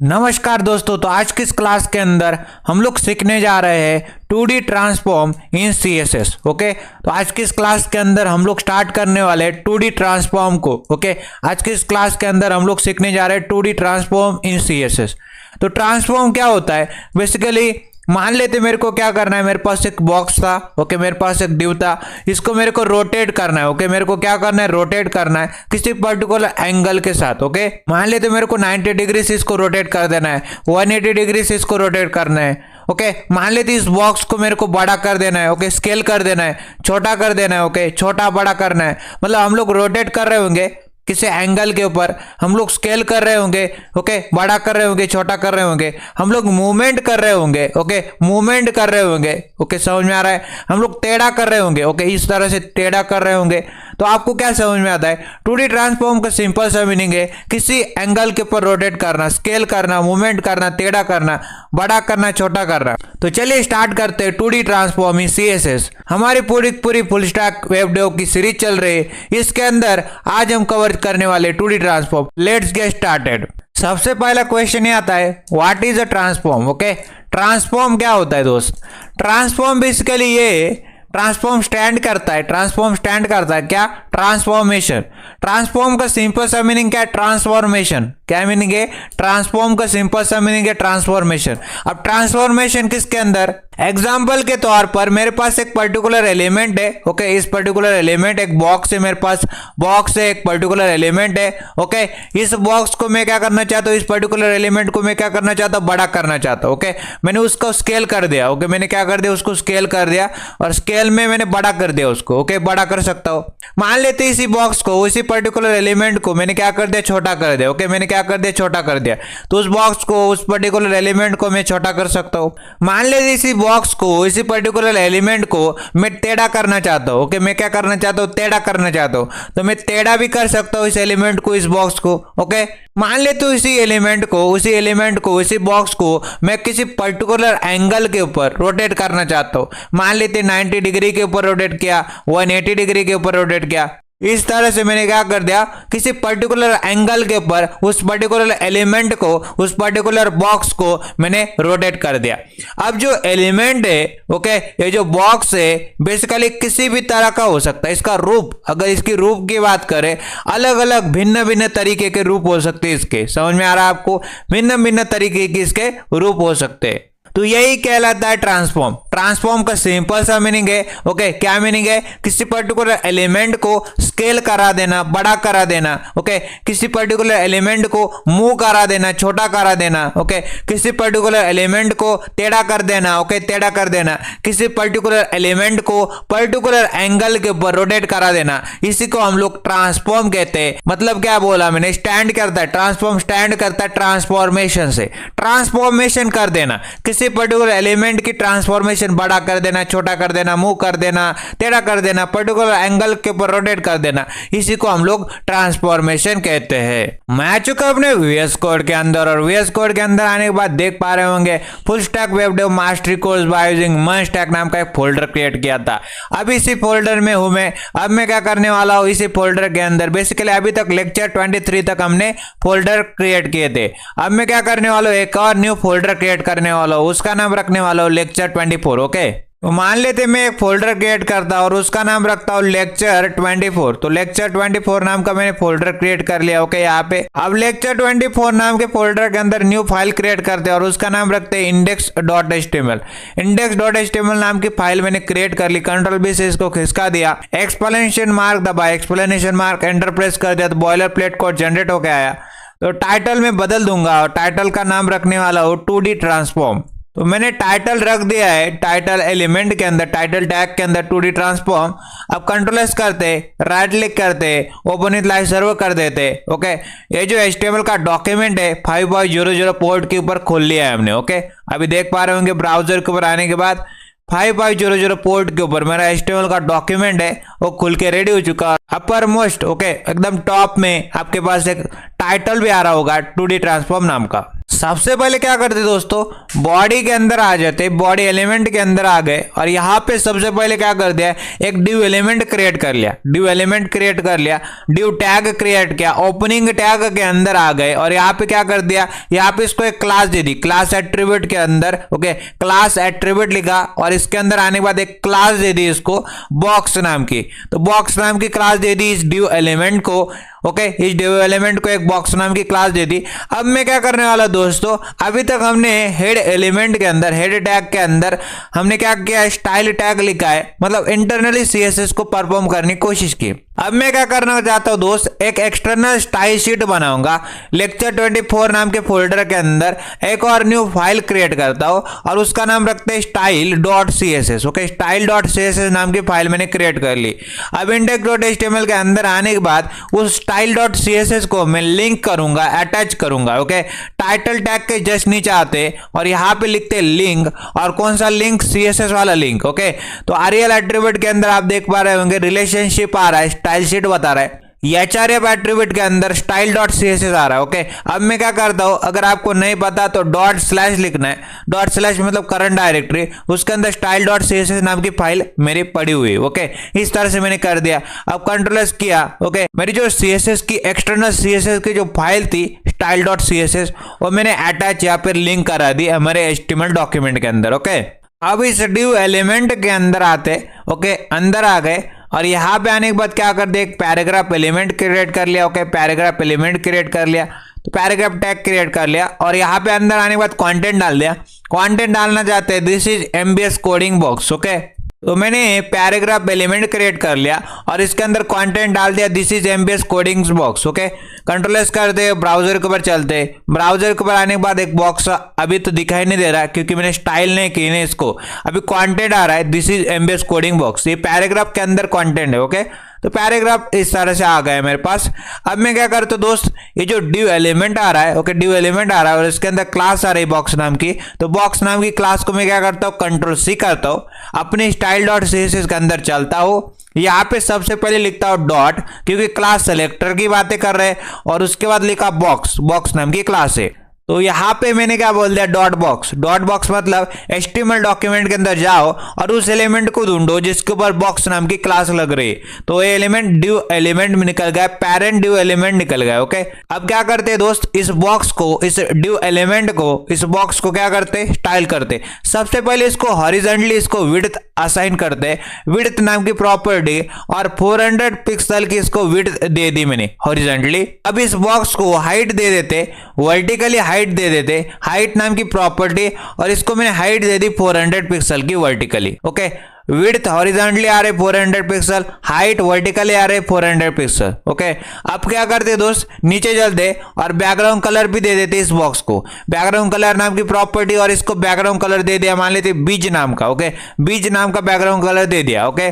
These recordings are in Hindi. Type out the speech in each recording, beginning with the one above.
नमस्कार दोस्तों, तो आज की इस क्लास के अंदर हम लोग सीखने जा रहे हैं 2D transform in CSS। Okay, तो आज की इस क्लास के अंदर हम लोग स्टार्ट करने वाले हैं 2D ट्रांसफॉर्म को। ओके, आज की इस क्लास के अंदर हम लोग सीखने जा रहे हैं 2D ट्रांसफॉर्म इन CSS। तो ट्रांसफॉर्म क्या होता है? बेसिकली मान लेते मेरे को क्या करना है, मेरे पास एक बॉक्स था। ओके, मेरे पास एक डिव था, इसको मेरे को रोटेट करना है। ओके, मेरे को क्या करना है, रोटेट करना है किसी पर्टिकुलर एंगल के साथ। ओके, मान लेते मेरे को 90 डिग्री से इसको रोटेट कर देना है, 180 डिग्री से इसको रोटेट करना है। ओके, मान लेते इस बॉक्स को मेरे को बड़ा कर देना है। ओके, स्केल कर देना है, छोटा कर देना है। ओके, छोटा बड़ा करना है, मतलब हम लोग रोटेट कर रहे होंगे किसी एंगल के ऊपर, हम लोग स्केल कर रहे होंगे। ओके, बड़ा कर रहे होंगे, छोटा कर रहे होंगे, हम लोग मूवमेंट कर रहे होंगे। ओके, मूवमेंट कर रहे होंगे। ओके, समझ में आ रहा है? हम लोग टेढ़ा कर रहे होंगे। ओके, इस तरह से टेढ़ा कर रहे होंगे। तो आपको क्या समझ में आता है? 2D ट्रांसफॉर्म का सिंपल सा मीनिंग है किसी एंगल के ऊपर रोटेट करना, स्केल करना, मूवमेंट करना, टेढ़ा करना, बड़ा करना, छोटा करना। तो चलिए स्टार्ट करते हैं 2D ट्रांसफॉर्म इन CSS। हमारी पूरी फुल स्टैक वेब डेव की सीरीज चल रही है। इसके अंदर आज हम कवर करने वाले 2D transform. Let's get started. सबसे पहला क्वेश्चन ये आता है, what is a transform? Okay, transform क्या होता है दोस्त? ट्रांसफॉर्म बेसिकली ये ट्रांसफॉर्म स्टैंड करता है। ट्रांसफॉर्म स्टैंड करता है क्या? ट्रांसफॉर्मेशन। ट्रांसफॉर्म का सिंपल सा मीनिंग क्या है? ट्रांसफॉर्मेशन। क्या मीनिंग है? ट्रांसफॉर्म का सिंपल सा मीनिंग है ट्रांसफॉर्मेशन। अब ट्रांसफॉर्मेशन किसके अंदर? एग्जाम्पल के तौर पर मेरे पास एक पर्टिकुलर एलिमेंट है। ओके, इस पर्टिकुलर एलिमेंट एक बॉक्स है, मेरे पास बॉक्स है, एक पर्टिकुलर एलिमेंट है। ओके, इस बॉक्स को मैं क्या करना चाहता हूँ, इस पर्टिकुलर एलिमेंट को मैं क्या करना चाहता हूँ, बड़ा करना चाहता हूँ। ओके, मैंने उसको स्केल कर दिया। ओके, मैंने क्या कर दिया, उसको स्केल कर दिया और स्केल में मैंने बड़ा कर दिया उसको। ओके, बड़ा कर सकता हूँ। मान लेते इसी बॉक्स को, उसी पर्टिकुलर एलिमेंट को मैंने क्या कर दिया, छोटा कर दिया। ओके, मैंने क्या कर दिया, छोटा कर दिया। तो उस बॉक्स को, उस पर्टिकुलर एलिमेंट को मैं छोटा कर सकता हूँ। मान लेते इसी बॉक्स को, इसी पर्टिकुलर एलिमेंट को मैं टेढ़ा करना चाहता हूँ। ओके, मैं क्या करना चाहता हूँ, टेढ़ा करना चाहता हूँ। तो मैं टेढ़ा भी कर सकता हूँ इस एलिमेंट को, इस बॉक्स को। ओके, मान लेते हो इसी एलिमेंट को, उसी बॉक्स को मैं किसी पर्टिकुलर एंगल के ऊपर रोटेट करना चाहता हूँ। मान लेते 90 डिग्री के ऊपर रोटेट किया, 180 डिग्री के ऊपर रोटेट किया। इस तरह से मैंने क्या कर दिया, किसी पर्टिकुलर एंगल के ऊपर उस पर्टिकुलर एलिमेंट को, उस पर्टिकुलर बॉक्स को मैंने रोटेट कर दिया। अब जो एलिमेंट है, ओके, ये जो बॉक्स है बेसिकली किसी भी तरह का हो सकता है। इसका रूप, अगर इसकी रूप की बात करें, अलग अलग भिन्न भिन्न तरीके के रूप हो सकते हैं इसके। समझ में आ रहा है आपको? भिन्न भिन्न तरीके के इसके रूप हो सकते हैं। तो यही कहलाता है ट्रांसफॉर्म। ट्रांसफॉर्म का सिंपल सा मीनिंग है, ओके, क्या मीनिंग है? किसी पर्टिकुलर एलिमेंट को स्केल करा देना, बड़ा करा देना। ओके, किसी पर्टिकुलर एलिमेंट को मूव करा देना, छोटा करा देना। ओके, किसी पर्टिकुलर एलिमेंट को टेढ़ा कर देना। ओके, टेढ़ा कर देना। किसी पर्टिकुलर एलिमेंट को पर्टिकुलर एंगल के ऊपर रोटेट करा देना, इसी को हम लोग ट्रांसफॉर्म कहते हैं। मतलब क्या बोला मैंने? स्टैंड करता है। ट्रांसफॉर्म स्टैंड करता है ट्रांसफॉर्मेशन से। ट्रांसफॉर्मेशन कर देना, किसी पर्टिकुलर एलिमेंट की ट्रांसफॉर्मेशन, बड़ा कर देना, छोटा कर देना, मूव कर देना, टेढ़ा कर देना, पर्टिकुलर एंगल के ऊपर रोटेट कर देना, इसी को हम लोग ट्रांसफॉर्मेशन कहते हैं। मैं आ चुका अपने VS कोड के अंदर, और VS कोड के अंदर आने के बाद देख पा रहे होंगे full stack web dev mastery course by using MERN stack नाम का एक फोल्डर क्रिएट किया था। अब इसी फोल्डर में हूं मैं। अब मैं क्या करने वाला हूं, इसी फोल्डर के अंदर बेसिकली अभी तक लेक्चर 23 तक हमने फोल्डर क्रिएट किए थे। अब मैं क्या करने वाला हूं, एक और न्यू फोल्डर क्रिएट करने वाला हूं, उसका नाम रखने वाला हूं लेक्चर 24। ओके, तो मान लेते मैं एक फोल्डर क्रिएट करता हूं और उसका नाम रखता हूं लेक्चर 24। तो लेक्चर 24 नाम का मैंने फोल्डर क्रिएट कर लिया। ओके, यहाँ पे अब लेक्चर 24 नाम के फोल्डर के अंदर न्यू फाइल क्रिएट करते हैं और उसका नाम रखते हैं index.html। index.html नाम की फाइल मैंने क्रिएट कर ली। Ctrl+B से इसको खिसका दिया, एक्सप्लेनेशन मार्क दबाया, एक्सप्लेनेशन मार्क एंटर प्रेस कर दिया, तो बॉयलर प्लेट कोड जनरेट होकर आया। तो टाइटल में बदल दूंगा और टाइटल का नाम रखने वाला हूँ 2D ट्रांसफॉर्म। तो मैंने टाइटल रख दिया है, टाइटल एलिमेंट के अंदर, टाइटल टैग के अंदर 2D ट्रांसफॉर्म। अब Ctrl+S करते, राइट क्लिक करते, ओपन विद लाइव सर्वर कर देते। ओके, ये जो HTML का डॉक्यूमेंट है 5.00 पोर्ट के ऊपर खोल लिया है हमने। ओके, अभी देख पा रहे होंगे ब्राउजर के ऊपर आने के बाद 5.00 पोर्ट के ऊपर मेरा HTML का डॉक्यूमेंट है वो खुल के रेडी हो चुका है। अपर मोस्ट, ओके, एकदम टॉप में आपके पास एक टाइटल भी आ रहा होगा 2D ट्रांसफॉर्म नाम का। सबसे पहले क्या करते दोस्तों, बॉडी के अंदर आ जाते, बॉडी एलिमेंट के अंदर आ गए और यहाँ पे सबसे पहले क्या कर दिया, एक डिव एलिमेंट क्रिएट कर लिया, डिव एलिमेंट क्रिएट कर लिया, डिव टैग क्रिएट किया, ओपनिंग टैग के अंदर आ गए और यहाँ पे क्या कर दिया, यहाँ पे इसको एक क्लास दे दी, क्लास एट्रीब्यूट के अंदर, ओके, क्लास एट्रीब्यूट लिखा और इसके अंदर आने के बाद एक क्लास दे दी इसको बॉक्स नाम की, तो बॉक्स नाम की क्लास दे दी इस डिव एलिमेंट को, ओके, इस डिव एलिमेंट को एक बॉक्स नाम की क्लास दे दी। अब मैं क्या करने वाला दोस्तों, अभी तक हमने हेड एलिमेंट के अंदर, हेड टैग के अंदर हमने क्या किया, स्टाइल टैग लिखा है, मतलब इंटरनली सीएसएस को परफॉर्म करने की कोशिश की। अब मैं क्या करना चाहता हूं दोस्त, एक एक्सटर्नल स्टाइल शीट बनाऊंगा, लेक्चर 24 नाम के फोल्डर के अंदर एक और न्यू फाइल क्रिएट करता हूं और उसका नाम रखते हैं style.css, ओके, style.css नाम की फाइल मैंने क्रिएट कर ली। अब index.html के अंदर आने के बाद उस style.css को मैं लिंक करूंगा, अटैच करूंगा, ओके, टाइटल टैग के जस्ट नीचे आते और यहाँ पे लिखते लिंक, और कौन सा लिंक, सीएसएस वाला लिंक, ओके। तो आरएल एट्रीब्यूट के अंदर आप देख पा रहे होंगे रिलेशनशिप आ रहा है, स्टाइल शीट बता रहा है, एचआरएफ एट्रीब्यूट के अंदर style.css आ रहा है, ओके। अब मैं क्या करता हूं, अगर आपको नहीं पता तो डॉट स्लैश लिखना है, डॉट स्लैश मतलब करंट डायरेक्टरी, उसके अंदर style.css नाम की फाइल मेरी पड़ी हुई है, ओके। इस तरह से मैंने कर दिया। अब कंट्रोल एस किया, ओके, मेरी जो सीएसएस की एक्सटर्नल सीएसएस की जो फाइल थी style.css वो मैंने अटैच या फिर लिंक करा दी हमारे HTML डॉक्यूमेंट के अंदर, ओके। अब इस डिव एलिमेंट के अंदर आते, ओके, अंदर आ गए और यहाँ पे आने के बाद क्या कर दिया, एक पैराग्राफ एलिमेंट क्रिएट कर लिया, ओके, पैराग्राफ एलिमेंट क्रिएट कर लिया, तो पैराग्राफ टैग क्रिएट कर लिया और यहाँ पे अंदर आने के बाद कंटेंट डाल दिया। कंटेंट डालना चाहते हैं, this is MBS coding box, okay. तो मैंने पैराग्राफ एलिमेंट क्रिएट कर लिया और इसके अंदर कंटेंट डाल दिया, this is MBS coding box, okay. Control S करते, ब्राउजर के ऊपर चलते, ब्राउजर के ऊपर आने के बाद एक बॉक्स अभी तो दिखाई नहीं दे रहा क्योंकि मैंने स्टाइल नहीं की ना इसको, अभी कंटेंट आ रहा है, this is MBS coding box, ये पैराग्राफ के अंदर कंटेंट है, ओके। तो पैराग्राफ इस तरह से आ गया मेरे पास। अब मैं क्या करता हूँ दोस्त, ये जो डिव एलिमेंट आ रहा है, ओके, डिव एलिमेंट आ रहा है और इसके अंदर क्लास आ रही है बॉक्स नाम की, तो बॉक्स नाम की क्लास को मैं क्या करता हूँ, कंट्रोल सी करता हूँ, अपने style.css के अंदर चलता हूँ, यहाँ पे सबसे पहले लिखता हूँ डॉट, क्योंकि क्लास सेलेक्टर की बातें कर रहे हैं, और उसके बाद लिखा बॉक्स, बॉक्स नाम की क्लास है, तो यहाँ पे मैंने क्या बोल दिया, डॉट बॉक्स। डॉट बॉक्स मतलब HTML डॉक्यूमेंट के अंदर जाओ और उस एलिमेंट को ढूंढो जिसके ऊपर बॉक्स नाम की क्लास लग रही है, तो ये एलिमेंट डिव एलिमेंट में निकल गया, पेरेंट डिव एलिमेंट निकल गया, ओके। अब क्या करते हैं दोस्त, इस बॉक्स को, इस डिव एलिमेंट को, इस बॉक्स को क्या करते, स्टाइल करते। सबसे पहले इसको हॉरिजॉन्टली इसको विड्थ असाइन करते, विड्थ नाम की प्रॉपर्टी, और 400 पिक्सल की इसको विड्थ दे दी मैंने हॉरिजॉन्टली। अब इस बॉक्स को हाइट दे देते, वर्टिकली हाइट दे देते, हाइट नाम की प्रॉपर्टी, और इसको मैंने हाइट दे दी 400 पिक्सल की वर्टिकली, ओके। विड्थ हॉरिजॉन्टली आ रहे 400 पिक्सल, हाइट वर्टिकली आ रहे 400 पिक्सल, ओके। अब क्या करते दोस्त, नीचे चलते और बैकग्राउंड कलर भी दे देते इस बॉक्स को, बैकग्राउंड कलर नाम की प्रॉपर्टी, और इसको बैकग्राउंड कलर दे दिया, मान लेते बीज नाम का, ओके, बीज नाम का बैकग्राउंड कलर दे दिया, ओके।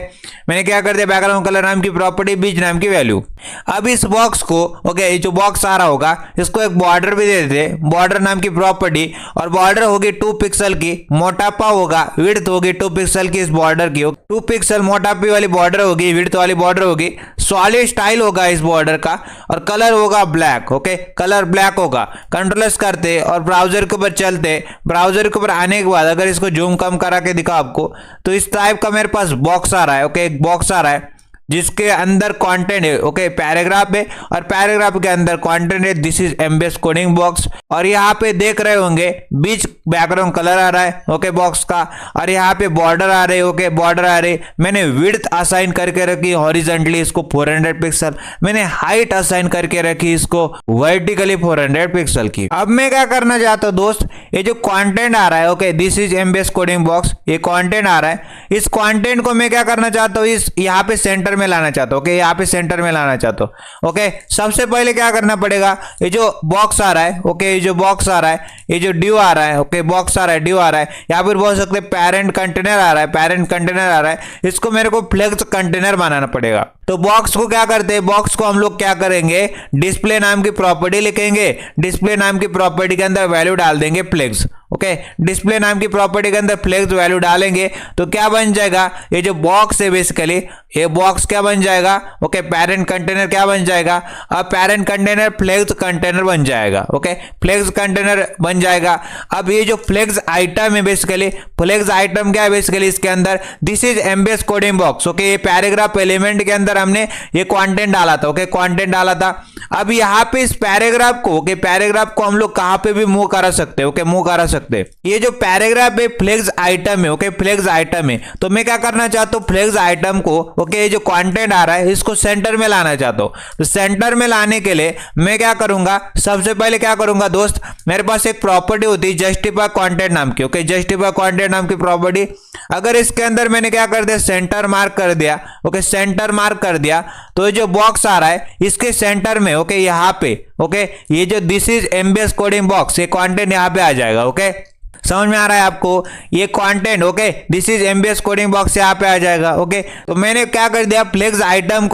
मैंने क्या कर दिया, बैकग्राउंड कलर नाम की प्रॉपर्टी, बीज नाम की वैल्यू। अब इस बॉक्स को, ओके, जो बॉक्स आ रहा होगा इसको एक बॉर्डर भी दे देते, बॉर्डर नाम की प्रॉपर्टी, और बॉर्डर होगी 2 पिक्सल की, मोटापा होगा, विड्थ होगी 2 पिक्सल की, इस बॉर्डर की 2 पिक्सल मोटापी वाली बॉर्डर होगी, विड्थ वाली बॉर्डर होगी, सॉलिड स्टाइल होगा इस बॉर्डर का, और कलर होगा ब्लैक, ओके, कलर ब्लैक होगा। कंट्रोल एस करते और ब्राउजर के ऊपर चलते, ब्राउजर के ऊपर आने के बाद अगर इसको जूम कम करा के दिखा आपको, तो इस टाइप का मेरे पास बॉक्स आ रहा है, ओके, एक बॉक्स आ रहा है जिसके अंदर कंटेंट है, ओके, पैराग्राफ है, और पैराग्राफ के अंदर कंटेंट है, this is MBS coding box. और यहाँ पे देख रहे होंगे बीच बैकग्राउंड कलर आ रहा है, ओके, बॉक्स का, और यहाँ पे बॉर्डर आ रहे, ओके, बॉर्डर आ रहे। मैंने विड्थ असाइन करके रखी हॉरिजॉन्टली इसको 400 पिक्सल, मैंने हाइट असाइन करके रखी इसको वर्टिकली 400 पिक्सल की। अब मैं क्या करना चाहता हूँ दोस्त, ये जो कंटेंट आ रहा है, okay, this is MBS coding box, ये कंटेंट आ रहा है, इस कंटेंट को मैं क्या करना चाहता हूँ, इस यहाँ पे सेंटर में लाना चाहता हूं, ओके, यहाँ पे सेंटर में लाना चाहता हूं, ओके। सबसे पहले क्या करना पड़ेगा, ये जो बॉक्स आ रहा है, ओके, ये जो बॉक्स आ रहा है, ये जो डिव आ रहा है, ओके, बॉक्स आ रहा है, डिव आ रहा है, यहाँ पर बोल सकते हैं पेरेंट कंटेनर आ रहा है, पेरेंट कंटेनर आ रहा है, इसको मेरे को फ्लेक्स कंटेनर बनाना पड़ेगा। तो बॉक्स को क्या करते हैं, बॉक्स को हम लोग क्या करेंगे, डिस्प्ले नाम की प्रॉपर्टी लिखेंगे, डिस्प्ले नाम की प्रॉपर्टी के अंदर वैल्यू डाल देंगे फ्लेक्स, ओके। डिस्प्ले नाम की प्रॉपर्टी के अंदर फ्लेक्स वैल्यू डालेंगे तो क्या बन जाएगा, ये जो बॉक्स है बेसिकली ये बॉक्स क्या बन जाएगा, ओके पेरेंट कंटेनर क्या बन जाएगा, अब पेरेंट कंटेनर फ्लेक्स कंटेनर बन जाएगा, ओके फ्लेक्स कंटेनर बन जाएगा। अब ये जो फ्लेक्स आइटम है बेसिकली, फ्लेक्स आइटम क्या है बेसिकली इसके अंदर, this is MBS coding box, okay ये पैराग्राफ एलिमेंट के अंदर हमने ये कंटेंट डाला था, ओके कंटेंट डाला था। अब यहाँ पे इस पैराग्राफ को, ओके पैराग्राफ को हम लोग कहां पे भी मूव करा सकते हैं, ओके मूव करा सकते हैं। ये जो पैराग्राफ है फ्लेक्स आइटम है, ओके फ्लेक्स आइटम है, तो मैं क्या करना चाहता हूं फ्लेक्स आइटम को, ओके ये जो कंटेंट आ रहा है इसको सेंटर में लाना चाहता हूं। तो सेंटर में लाने के लिए मैं क्या करूंगा, सबसे पहले क्या करूंगा दोस्त, मेरे पास एक प्रॉपर्टी होती है जस्टिफाई कंटेंट नाम की, ओके जस्टिफाई कंटेंट नाम की प्रॉपर्टी। अगर इसके अंदर मैंने क्या कर दिया, सेंटर मार्क कर दिया, ओके सेंटर मार्क कर दिया, तो ये जो बॉक्स आ रहा है इसके सेंटर में, ओके यहाँ पे, ओके ये जो this is MBS coding box, ये कंटेंट यहाँ पे आ जाएगा, ओके समझ में आ रहा है आपको, ये content, okay this is MBS coding box यहाँ पे आ जाएगा, ओके। तो मैंने क्या कर दिया, फ्लेक्स आइटम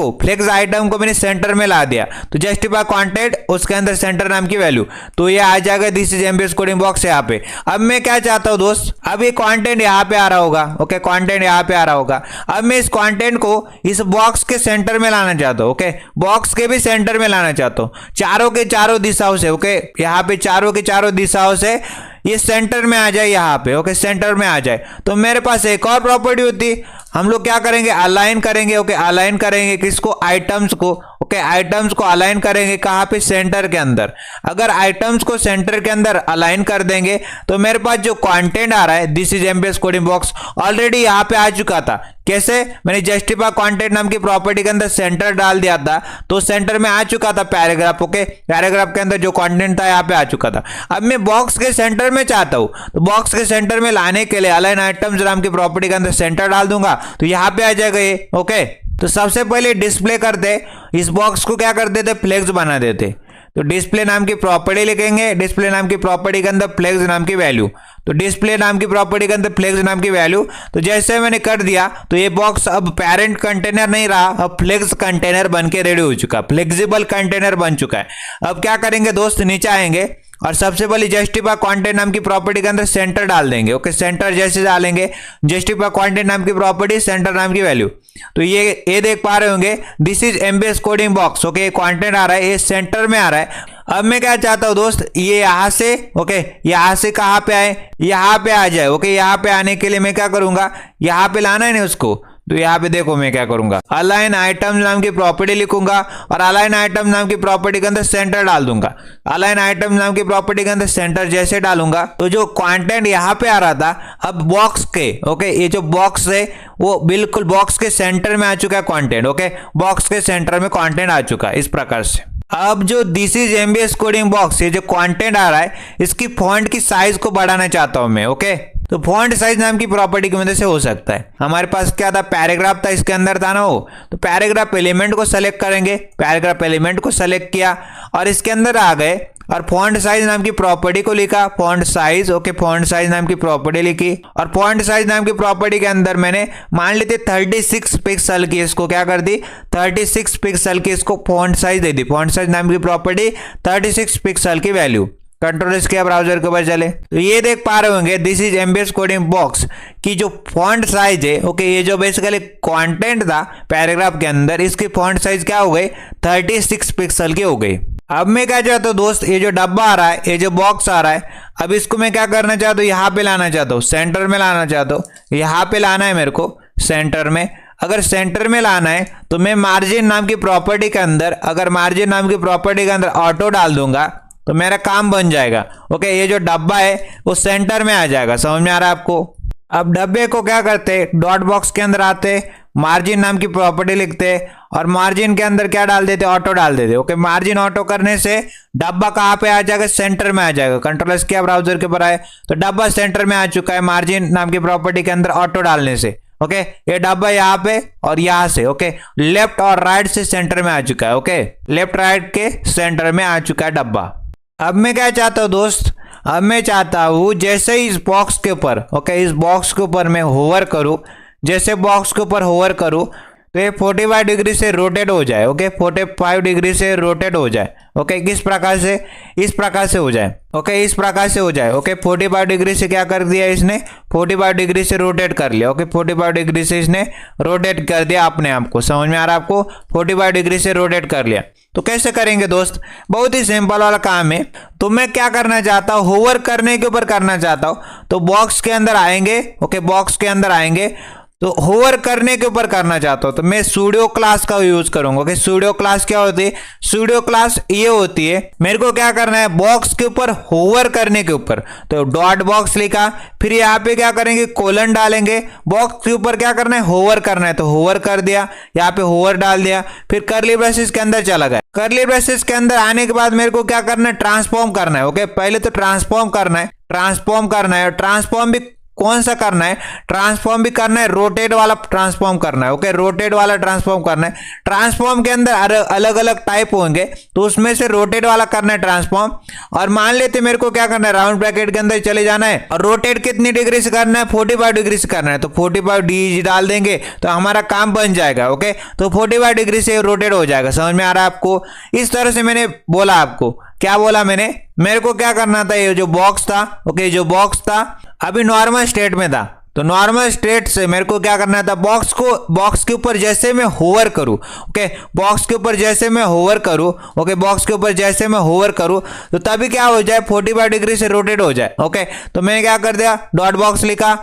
को मैंने सेंटर में ला दिया, तो जस्टिफाई कंटेंट उसके अंदर सेंटर नाम की वैल्यू, तो ये आ जाएगा this is MBS coding box यहाँ पे। अब मैं क्या चाहता हूँ दोस्त, अब ये कंटेंट यहाँ पे आ रहा होगा, ओके कंटेंट यहाँ पे आ रहा होगा। अब मैं इस कंटेंट को इस बॉक्स के सेंटर में लाना चाहता हूँ, ओके बॉक्स के भी सेंटर में लाना चाहता हूँ, चारों के चारों दिशाओं से, ओके यहाँ पे चारों के चारों दिशाओं से ये सेंटर में आ जाए, यहाँ पे ओके सेंटर में आ जाए। तो मेरे पास एक और प्रॉपर्टी होती, हम लोग क्या करेंगे, अलाइन करेंगे, ओके अलाइन करेंगे किसको, आइटम्स को, ओके आइटम्स को अलाइन करेंगे कहाँ पे, सेंटर के अंदर। अगर आइटम्स को सेंटर के अंदर अलाइन कर देंगे तो मेरे पास जो कंटेंट आ रहा है this is MBS coding box already यहाँ पे आ चुका था। कैसे, मैंने जस्टिफाई कंटेंट नाम की प्रॉपर्टी के अंदर सेंटर डाल दिया था तो सेंटर में आ चुका था पैराग्राफ, ओके पैराग्राफ के अंदर जो कंटेंट था यहाँ पे आ चुका था। अब मैं बॉक्स के सेंटर में चाहता हूँ, तो बॉक्स के सेंटर में लाने के लिए अलाइन आइटम्स नाम की प्रॉपर्टी के अंदर सेंटर डाल दूंगा तो यहाँ पे आ जाएगा ये, ओके। तो सबसे पहले डिस्प्ले करते, इस बॉक्स को क्या कर देते, फ्लेक्स बना देते। तो डिस्प्ले नाम की प्रॉपर्टी लिखेंगे, डिस्प्ले नाम की प्रॉपर्टी के अंदर फ्लेक्स नाम की वैल्यू, तो डिस्प्ले नाम की प्रॉपर्टी के अंदर फ्लेक्स नाम की वैल्यू। तो जैसे मैंने कर दिया तो ये बॉक्स अब पेरेंट कंटेनर नहीं रहा, अब फ्लेक्स कंटेनर बन के रेडी हो चुका, फ्लेक्सिबल कंटेनर बन चुका है। अब क्या करेंगे दोस्त, नीचे आएंगे और सबसे पहले जस्टिफाई कंटेंट नाम की प्रॉपर्टी के अंदर सेंटर डाल देंगे, ओके सेंटर जैसे डालेंगे जस्टिफाई कंटेंट नाम की प्रॉपर्टी सेंटर नाम की वैल्यू। तो ये देख पा रहे होंगे this is MBS coding box, okay content आ रहा है, ये सेंटर में आ रहा है। अब मैं क्या चाहता हूं दोस्त, ये यहां से, ओके यहां से कहां पे आए, यहां पे आ जाए, ओके यहां पे आने के लिए मैं क्या करूंगा, यहां पे लाना है ना उसको, तो यहाँ पे देखो मैं क्या करूंगा, अलाइन आइटम नाम की प्रॉपर्टी लिखूंगा और अलाइन आइटम नाम की प्रॉपर्टी के अंदर सेंटर डाल दूंगा। अलाइन आइटम नाम की प्रॉपर्टी के अंदर सेंटर जैसे डालूंगा तो जो कंटेंट यहाँ पे आ रहा था अब बॉक्स के, ओके ये जो बॉक्स है वो बिल्कुल बॉक्स के सेंटर में आ चुका है कंटेंट, ओके बॉक्स के सेंटर में कंटेंट आ चुका है इस प्रकार से। अब जो this is MBS coding box, ये जो कंटेंट आ रहा है इसकी फॉन्ट की साइज को बढ़ाना चाहता हूं मैं, ओके तो फॉन्ट साइज नाम की प्रॉपर्टी की मदद से हो सकता है। हमारे पास क्या था, पैराग्राफ था, इसके अंदर था ना वो, तो पैराग्राफ एलिमेंट को सेलेक्ट करेंगे, पैराग्राफ एलिमेंट को सेलेक्ट किया और इसके अंदर आ गए और फॉन्ट साइज नाम की प्रॉपर्टी को लिखा, font size, okay font size नाम की प्रॉपर्टी लिखी और फॉन्ट साइज नाम की प्रॉपर्टी के अंदर मैंने मान लेते 36 पिक्सल की, इसको क्या कर दी 36 पिक्सल की इसको फॉन्ट साइज दे दी, फॉन्ट साइज नाम की प्रॉपर्टी 36 पिक्सल की वैल्यू। कंट्रोल इसके ब्राउजर के ऊपर चले तो ये देख पा रहे होंगे this is MBS coding box की जो फॉन्ट साइज है, ओके ये जो बेसिकली कंटेंट था पैराग्राफ के अंदर इसकी फॉन्ट साइज क्या हो गई 36 पिक्सल की हो गई। अब मैं क्या चाहता हूँ दोस्त, ये जो डब्बा आ रहा है, ये जो बॉक्स आ रहा है, अब इसको मैं क्या करना चाहता हूँ, यहाँ पे लाना चाहता हूँ, सेंटर में लाना चाहता हूँ, यहाँ पे लाना है मेरे को सेंटर में। अगर सेंटर में लाना है तो मैं मार्जिन नाम की प्रॉपर्टी के अंदर, अगर मार्जिन नाम की प्रॉपर्टी के अंदर ऑटो डाल दूंगा तो मेरा काम बन जाएगा, ओके ये जो डब्बा है वो सेंटर में आ जाएगा। समझ में आ रहा है आपको। अब डब्बे को क्या करते, डॉट बॉक्स के अंदर आते, मार्जिन नाम की प्रॉपर्टी लिखते और मार्जिन के अंदर क्या डाल देते, ऑटो डाल देते, ओके मार्जिन ऑटो करने से डब्बा कहाँ पे आ जाएगा, सेंटर में आ जाएगा। कंट्रोल एस किया ब्राउजर के ऊपर आए तो डब्बा सेंटर में आ चुका है मार्जिन नाम की प्रॉपर्टी के अंदर ऑटो डालने से, ओके ये डब्बा यहाँ पे और यहाँ से, ओके लेफ्ट और राइट से सेंटर में आ चुका है, ओके लेफ्ट राइट के सेंटर में आ चुका है डब्बा। अब मैं क्या चाहता हूँ दोस्त, अब मैं चाहता हूँ जैसे ही इस बॉक्स के ऊपर, ओके इस बॉक्स के ऊपर मैं होवर करूँ, जैसे बॉक्स के ऊपर होवर करूँ तो ये 45 डिग्री से रोटेट हो जाए। ओके 45 डिग्री से रोटेट हो जाए। ओके किस प्रकार से, इस प्रकार से हो जाए। ओके इस प्रकार से हो जाए। ओके 45 डिग्री से क्या कर दिया इसने, 45 डिग्री से रोटेट कर लिया। ओके 45 डिग्री से इसने रोटेट कर दिया अपने आप को। समझ में आ रहा है आपको, 45 डिग्री से रोटेट कर लिया। तो कैसे करेंगे दोस्त, बहुत ही सिंपल वाला काम है। तो मैं क्या करना चाहता हूँ, होवर करने के ऊपर करना चाहता हूँ। तो बॉक्स के अंदर आएंगे। ओके बॉक्स के अंदर आएंगे, तो होवर करने के ऊपर करना चाहता हूं तो मैं सूडो क्लास का यूज करूंगा। ओके सूडो क्लास क्या होती है, सूडो क्लास ये होती है, मेरे को क्या करना है, बॉक्स के ऊपर होवर करने के ऊपर। तो डॉट बॉक्स लिखा, फिर यहाँ पे क्या करेंगे, कोलन डालेंगे, बॉक्स के ऊपर क्या करना है, होवर करना है। तो होवर कर दिया, यहाँ पे होवर डाल दिया, फिर करली ब्रेसेस के अंदर चला गया। करली ब्रेसेस के अंदर आने के बाद मेरे को क्या करना है, ट्रांसफॉर्म करना है। ओके पहले तो ट्रांसफॉर्म करना है, ट्रांसफॉर्म करना है। और ट्रांसफॉर्म भी कौन सा करना है, ट्रांसफॉर्म भी करना है, रोटेट वाला ट्रांसफॉर्म करना है। ओके रोटेट वाला ट्रांसफॉर्म करना है। ट्रांसफॉर्म के अंदर अलग अलग टाइप होंगे, तो उसमें से रोटेट वाला करना है ट्रांसफॉर्म। और मान लेते मेरे को क्या करना है, राउंड ब्रैकेट के अंदर चले जाना है और रोटेट कितनी डिग्री से करना है, 45 डिग्री से करना है। तो 45 डिग्री डाल देंगे तो हमारा काम बन जाएगा। ओके तो 45 डिग्री से रोटेट हो जाएगा। समझ में आ रहा है आपको, इस तरह से मैंने बोला आपको। क्या बोला मैंने, मेरे को क्या करना था, ये जो बॉक्स था, ओके जो बॉक्स था अभी नॉर्मल स्टेट में था, तो नॉर्मल स्टेट से मेरे को क्या करना था, बॉक्स के ऊपर जैसे मैं होवर करूं, ओके बॉक्स के ऊपर जैसे मैं होवर करूं, ओके बॉक्स के ऊपर जैसे मैं होवर करूं तो तभी क्या हो जाए, 45 डिग्री से रोटेट हो जाए। ओके तो मैंने क्या कर दिया, डॉट बॉक्स लिखा,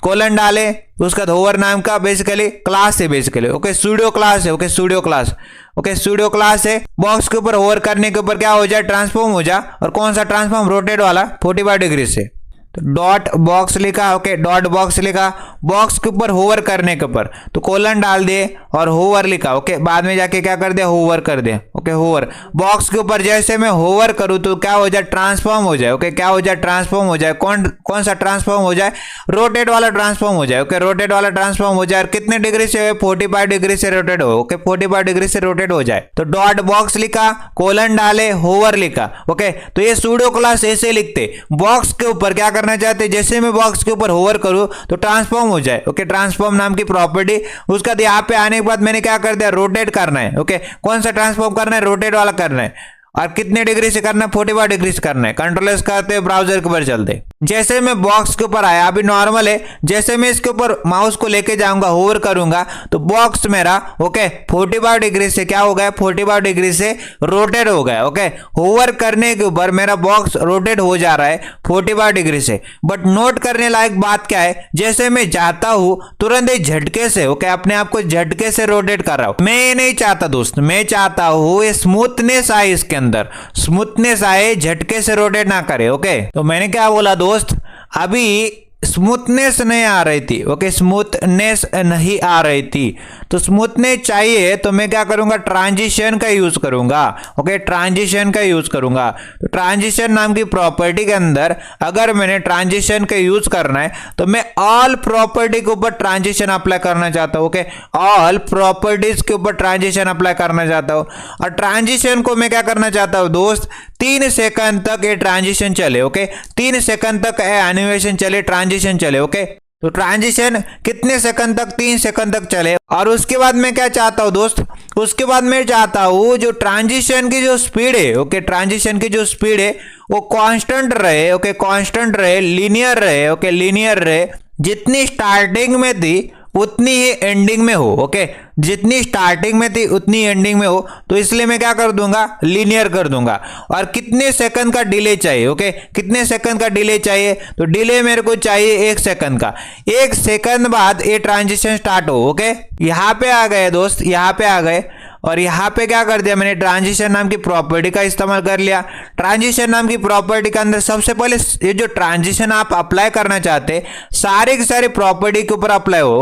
कोलन डाले, उसका होवर नाम का बेसिकली क्लास है बेसिकली। ओके सूडो क्लास है। Okay pseudo class, okay pseudo class है। बॉक्स के ऊपर होवर करने के ऊपर क्या हो जाए, ट्रांसफॉर्म हो जाए। और कौन सा ट्रांसफॉर्म, रोटेट वाला 45 डिग्री से। तो डॉट बॉक्स लिखा, ओके डॉट बॉक्स लिखा, बॉक्स के ऊपर होवर करने के ऊपर तो कोलन डाल दिए और होवर लिखा। ओके बाद में जाके क्या कर दिया, होवर कर दिया। ओके होवर, बॉक्स के ऊपर जैसे मैं होवर करूं तो क्या हो जाए, ट्रांसफॉर्म हो जाए। ओके क्या हो जाए, ट्रांसफॉर्म हो जाए। कौन सा ट्रांसफॉर्म हो जाए, रोटेट वाला ट्रांसफॉर्म हो जाए। ओके रोटेट वाला ट्रांसफॉर्म हो जाए। कितने डिग्री से, 45 डिग्री से रोटेट हो। ओके 45 डिग्री से रोटेट हो जाए। तो डॉट बॉक्स लिखा, कोलन डाले, होवर लिखा। ओके तो ये सूडो क्लास ऐसे लिखते, बॉक्स के ऊपर क्या करना चाहते, जैसे मैं बॉक्स के ऊपर होवर करूं तो ट्रांसफॉर्म हो जाए। ओके ट्रांसफॉर्म नाम की प्रॉपर्टी। उसका यहाँ पे आने के बाद मैंने क्या कर दिया, रोटेट करना है। ओके कौन सा ट्रांसफॉर्म करना है, रोटेट वाला करना है। और कितने डिग्री से करना है, 45 डिग्री से करना है। कंट्रोल एस करते हैं, ब्राउजर के ऊपर चलते। जैसे मैं बॉक्स के ऊपर आया, अभी नॉर्मल है, जैसे मैं इसके ऊपर माउस को लेके जाऊंगा, होवर करूंगा तो बॉक्स मेरा ओके 45 डिग्री से क्या हो गया, 45 डिग्री से रोटेट हो गया। ओके होवर करने के ऊपर मेरा बॉक्स रोटेट हो जा रहा है 45 डिग्री से। बट नोट करने लायक बात क्या है, जैसे मैं जाता हूं तुरंत एक झटके से, ओके अपने आप को झटके से रोटेट कर रहा हूं। मैं ये नहीं चाहता दोस्त, मैं चाहता हूं ये स्मूथनेस आए, इसके अंदर स्मूथनेस आए, झटके से रोटेट ना करे। ओके तो मैंने क्या बोला दोस्त, अभी स्मूथनेस नहीं आ रही थी। ओके स्मूथनेस नहीं आ रही थी, तो स्मूथनेस चाहिए तो मैं क्या करूंगा, ट्रांजिशन का यूज करूंगा। ओके ट्रांजिशन का यूज करूंगा। तो ट्रांजिशन नाम की प्रॉपर्टी के अंदर अगर मैंने ट्रांजिशन का यूज करना है तो मैं ऑल प्रॉपर्टी के ऊपर ट्रांजिशन अप्लाई करना चाहता हूं। ओके ऑल प्रॉपर्टीज के ऊपर ट्रांजिशन अप्लाई करना चाहता हूं। और ट्रांजिशन को मैं क्या करना चाहता हूं दोस्त, 3 सेकंड तक ये ट्रांजिशन चले। ओके 3 सेकंड तक एनिमेशन चले, ट्रांजिशन चले। ओके तो ट्रांजिशन कितने सेकंड तक, 3 सेकंड तक चले। और उसके बाद मैं क्या चाहता हूं दोस्त, उसके बाद मैं चाहता हूं जो ट्रांजिशन की जो स्पीड है, ओके ट्रांजिशन की जो स्पीड है वो कांस्टेंट रहे। ओके कांस्टेंट रहे, लीनियर रहे। ओके लीनियर रहे, जितनी स्टार्टिंग में थी उतनी ही एंडिंग में हो। ओके जितनी स्टार्टिंग में थी उतनी एंडिंग में हो, तो इसलिए मैं क्या कर दूंगा, लीनियर कर दूंगा। और कितने सेकंड का डिले चाहिए, ओके कितने सेकंड का डिले चाहिए, तो डिले मेरे को चाहिए 1 सेकंड का। 1 सेकंड बाद ये ट्रांजिशन स्टार्ट हो। ओके यहाँ पे आ गए दोस्त, यहाँ पे आ गए और यहाँ पे क्या कर दिया मैंने, ट्रांजिशन नाम की प्रॉपर्टी का इस्तेमाल कर लिया। ट्रांजिशन नाम की प्रॉपर्टी के अंदर सबसे पहले ये जो ट्रांजिशन आप अप्लाई करना चाहते सारे की सारी प्रॉपर्टी के ऊपर अप्लाई हो।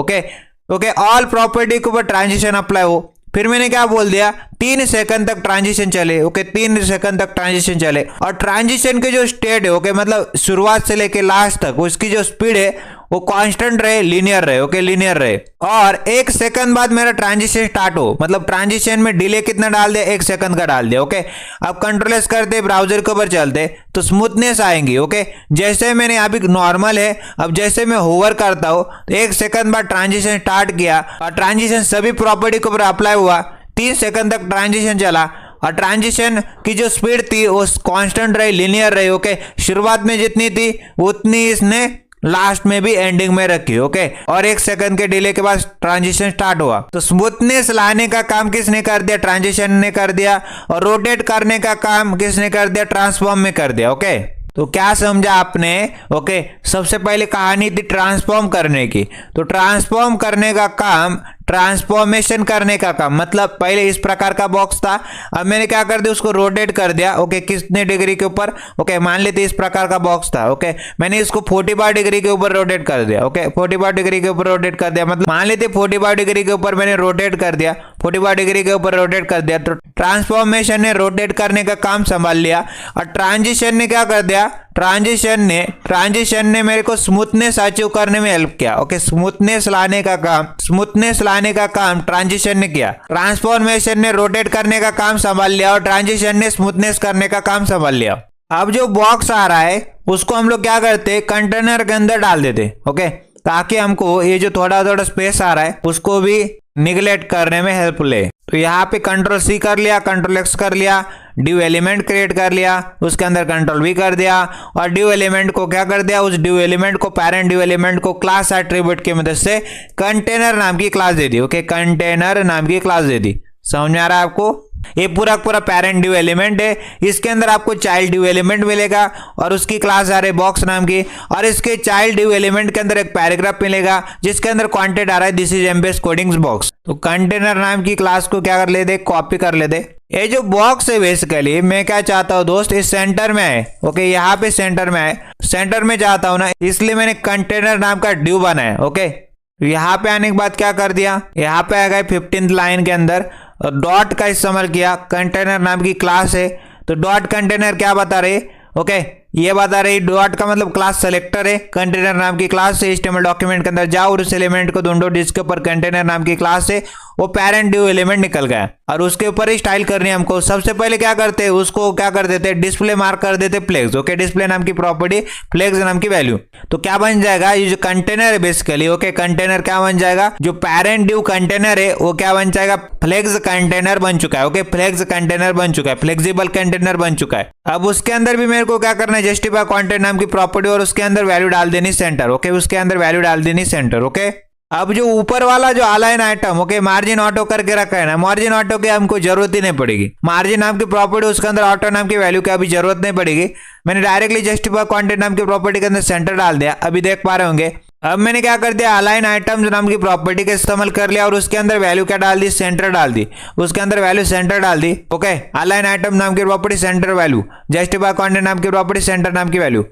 ओके ऑल प्रॉपर्टी के ऊपर ट्रांजिशन अप्लाई हो। फिर मैंने क्या बोल दिया, 3 सेकंड तक ट्रांजिशन चले। ओके 3 सेकंड तक ट्रांजिशन चले और ट्रांजिशन के जो स्टेट है ओके मतलब शुरुआत से लेके लास्ट तक उसकी जो स्पीड है वो कांस्टेंट रहे, लीनियर रहे। ओके लीनियर रहे और 1 सेकंड बाद मेरा ट्रांजिशन स्टार्ट हो, मतलब ट्रांजिशन में डिले कितना डाल दिया, 1 सेकंड का डाल दिया। ओके अब कंट्रोल एस करते ब्राउजर के ऊपर चलते तो स्मूथनेस आएंगी। ओके जैसे मैंने अभी नॉर्मल है, अब जैसे मैं होवर करता हूँ तो 1 सेकंड बाद ट्रांजिशन स्टार्ट किया और ट्रांजिशन सभी प्रॉपर्टी के ऊपर अप्लाई हुआ, 3 सेकंड तक ट्रांजिशन चला और ट्रांजिशन की जो स्पीड थी वो कांस्टेंट रही, लीनियर रही। ओके शुरुआत में जितनी थी उतनी इसने लास्ट में भी एंडिंग में रखी। ओके और 1 सेकंड के डिले के बाद ट्रांजिशन स्टार्ट हुआ। तो स्मूथनेस लाने का काम किसने कर दिया, ट्रांजिशन ने कर दिया और रोटेट करने का काम किसने कर दिया, ट्रांसफॉर्म में कर दिया। ओके तो क्या समझा आपने। ओके सबसे पहले कहानी थी ट्रांसफॉर्म करने की, तो ट्रांसफॉर्म करने का काम, ट्रांसफॉर्मेशन करने का काम, मतलब पहले इस प्रकार का बॉक्स था, अब मैंने क्या कर दिया उसको रोटेट कर दिया। ओके कितने डिग्री के ऊपर, ओके मान लेते इस प्रकार का बॉक्स था। ओके मैंने इसको 45 डिग्री के ऊपर रोटेट कर दिया। ओके 45 डिग्री के ऊपर रोटेट कर दिया, मतलब मान लेते 45 डिग्री के ऊपर मैंने रोटेट कर दिया, 45 डिग्री के ऊपर रोटेट कर दिया। तो ट्रांसफॉर्मेशन ने रोटेट करने का काम संभाल लिया और ट्रांजिशन ने क्या कर दिया, ट्रांजिशन ने मेरे को स्मूथनेस अचीव करने में हेल्प किया। ओके स्मूथनेस लाने का काम ट्रांजिशन ने किया। ट्रांसफॉर्मेशन ने रोटेट करने का काम संभाल लिया और ट्रांजिशन ने स्मूथनेस करने का काम संभाल लिया। अब जो बॉक्स आ रहा है उसको हम लोग क्या करते, कंटेनर के अंदर डाल देते। ओके ताकि हमको ये जो थोड़ा थोड़ा स्पेस आ रहा है उसको भी निगलेक्ट करने में हेल्प ले। तो यहाँ पे कंट्रोल सी कर लिया, कंट्रोल एक्स कर लिया, ड्यू एलिमेंट क्रिएट कर लिया, उसके अंदर कंट्रोल वी कर दिया और ड्यू एलिमेंट को क्या कर दिया, उस ड्यू एलिमेंट को, पैरेंट ड्यू एलिमेंट को क्लास एट्रीब्यूट की मदद से कंटेनर नाम की क्लास दे दी। ओके कंटेनर नाम की क्लास दे दी। समझ में आ रहा है आपको। ये पूरा पूरा पैरेंट ड्यू एलिमेंट है, इसके अंदर आपको चाइल्ड ड्यू एलिमेंट मिलेगा और उसकी क्लास आ रही है बॉक्स नाम की, और इसके चाइल्ड ड्यू एलिमेंट के अंदर एक पैराग्राफ मिलेगा जिसके अंदर कंटेंट आ रहा है this is MBS codings box. तो कंटेनर नाम की क्लास को क्या कर लेते, कॉपी कर लेते। ये जो बॉक्स है बेसिकली मैं क्या चाहता हूँ दोस्त, इस सेंटर में है। ओके यहाँ पे सेंटर में है, सेंटर में चाहता हूँ ना, इसलिए मैंने कंटेनर नाम का ड्यू बनाया। ओके यहाँ पे आने के बाद क्या कर दिया, यहाँ पे आ गए 15th लाइन के अंदर डॉट का इस्तेमाल किया। कंटेनर नाम की क्लास है तो डॉट कंटेनर क्या बता रहे, ओके ये बता रही डॉट का मतलब क्लास सेलेक्टर है, कंटेनर नाम की क्लास है। HTML डॉक्यूमेंट के अंदर जाओ और उस एलिमेंट को ढूंढो जिसके ऊपर कंटेनर नाम की क्लास है, वो पैरेंट ड्यू एलिमेंट निकल गया और उसके ऊपर ही स्टाइल करनी है हमको। सबसे पहले क्या करते हैं, उसको क्या कर देते हैं, डिस्प्ले मार्क कर देते फ्लेक्स। ओके डिस्प्ले नाम की प्रॉपर्टी, फ्लेक्स नाम की वैल्यू। तो क्या बन जाएगा, ये जो कंटेनर है बेसिकली, ओके कंटेनर क्या बन जाएगा, जो पैरेंट ड्यू कंटेनर है वो क्या बन जाएगा, फ्लेक्स कंटेनर बन चुका है। ओके फ्लेक्स कंटेनर बन चुका है, फ्लेक्सिबल कंटेनर बन चुका है। अब उसके अंदर भी मेरे को क्या करना है, जस्टिफाई कंटेंट नाम की प्रॉपर्टी और उसके अंदर वैल्यू डाल देनी सेंटर। ओके उसके अंदर वैल्यू डाल देनी सेंटर। ओके अब जो ऊपर वाला जो align item, okay margin auto करके रखा है ना, मार्जिन ऑटो की हमको जरूरत ही नहीं पड़ेगी। मार्जिन नाम की प्रॉपर्टी उसके अंदर ऑटो नाम की वैल्यू की अभी जरूरत नहीं पड़ेगी। मैंने डायरेक्टली जस्टिफाई कंटेंट नाम की प्रॉपर्टी के अंदर सेंटर डाल दिया, अभी देख पा रहे होंगे। अब मैंने क्या कर दिया, अलाइन आइटम्स नाम की प्रॉपर्टी का इस्तेमाल कर लिया और उसके अंदर वैल्यू क्या डाल दी, सेंटर डाल दी। उसके अंदर वैल्यू सेंटर डाल दी। ओके अलाइन आइटम नाम की property centre value, justify content नाम की प्रॉपर्टी सेंटर नाम की वैल्यू।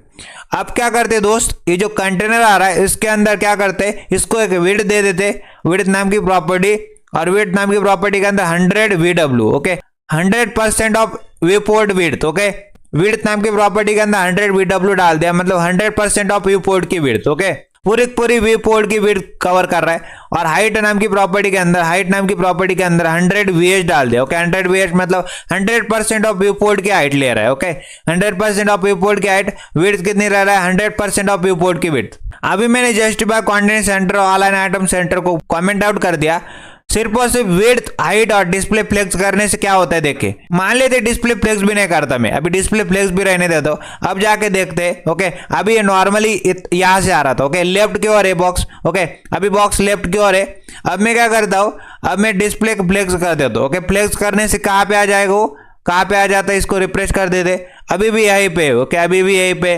अब क्या करते दोस्त, ये जो कंटेनर आ रहा है इसके अंदर क्या करते, इसको एक विड्थ दे देते, विड्थ नाम की प्रॉपर्टी, और विड्थ नाम की प्रॉपर्टी के अंदर 100 VW। Okay 100% of view port width. Okay width नाम की प्रॉपर्टी के अंदर 100 VW डाल दिया, मतलब 100% ऑफ व्यू पोर्ट की विड्थ। ओके पूरी व्यू पोर्ट की विड्थ कवर कर रहा है। और हाइट नाम की प्रॉपर्टी के अंदर, हाइट नाम की प्रॉपर्टी के अंदर 100 VH डाल दिया। ओके 100 VH मतलब 100% ऑफ व्यू पोर्ट की हाइट ले रहा है। ओके 100% ऑफ व्यू पोर्ट की हाइट, विड्थ कितनी रह रहा है, 100% ऑफ व्यू पोर्ट की विड्थ। अभी मैंने जस्टिफाई कंटेंट सेंटर और अलाइन आइटम सेंटर को कमेंट आउट कर दिया। सिर्फ और सिर्फ विड्थ, हाइट और डिस्प्ले फ्लेक्स करने से क्या होता है देखिए, मान लेते डिस्प्ले फ्लेक्स भी नहीं करता मैं, अभी डिस्प्ले फ्लेक्स भी रहने देता हूं। अब जाके देखते हैं। ओके अभी ये नॉर्मली यहां से आ रहा था। ओके लेफ्ट की ओर है बॉक्स। ओके अभी बॉक्स लेफ्ट की ओर है। अब मैं क्या करता हूं, अब मैं डिस्प्ले फ्लेक्स कर देता हूं। ओके फ्लेक्स करने से कहां पे आ जाएगा, वो कहां पे आ जाता है, इसको रिफ्रेश कर देते, अभी भी यहीं पे। ओके अभी भी यहीं पे।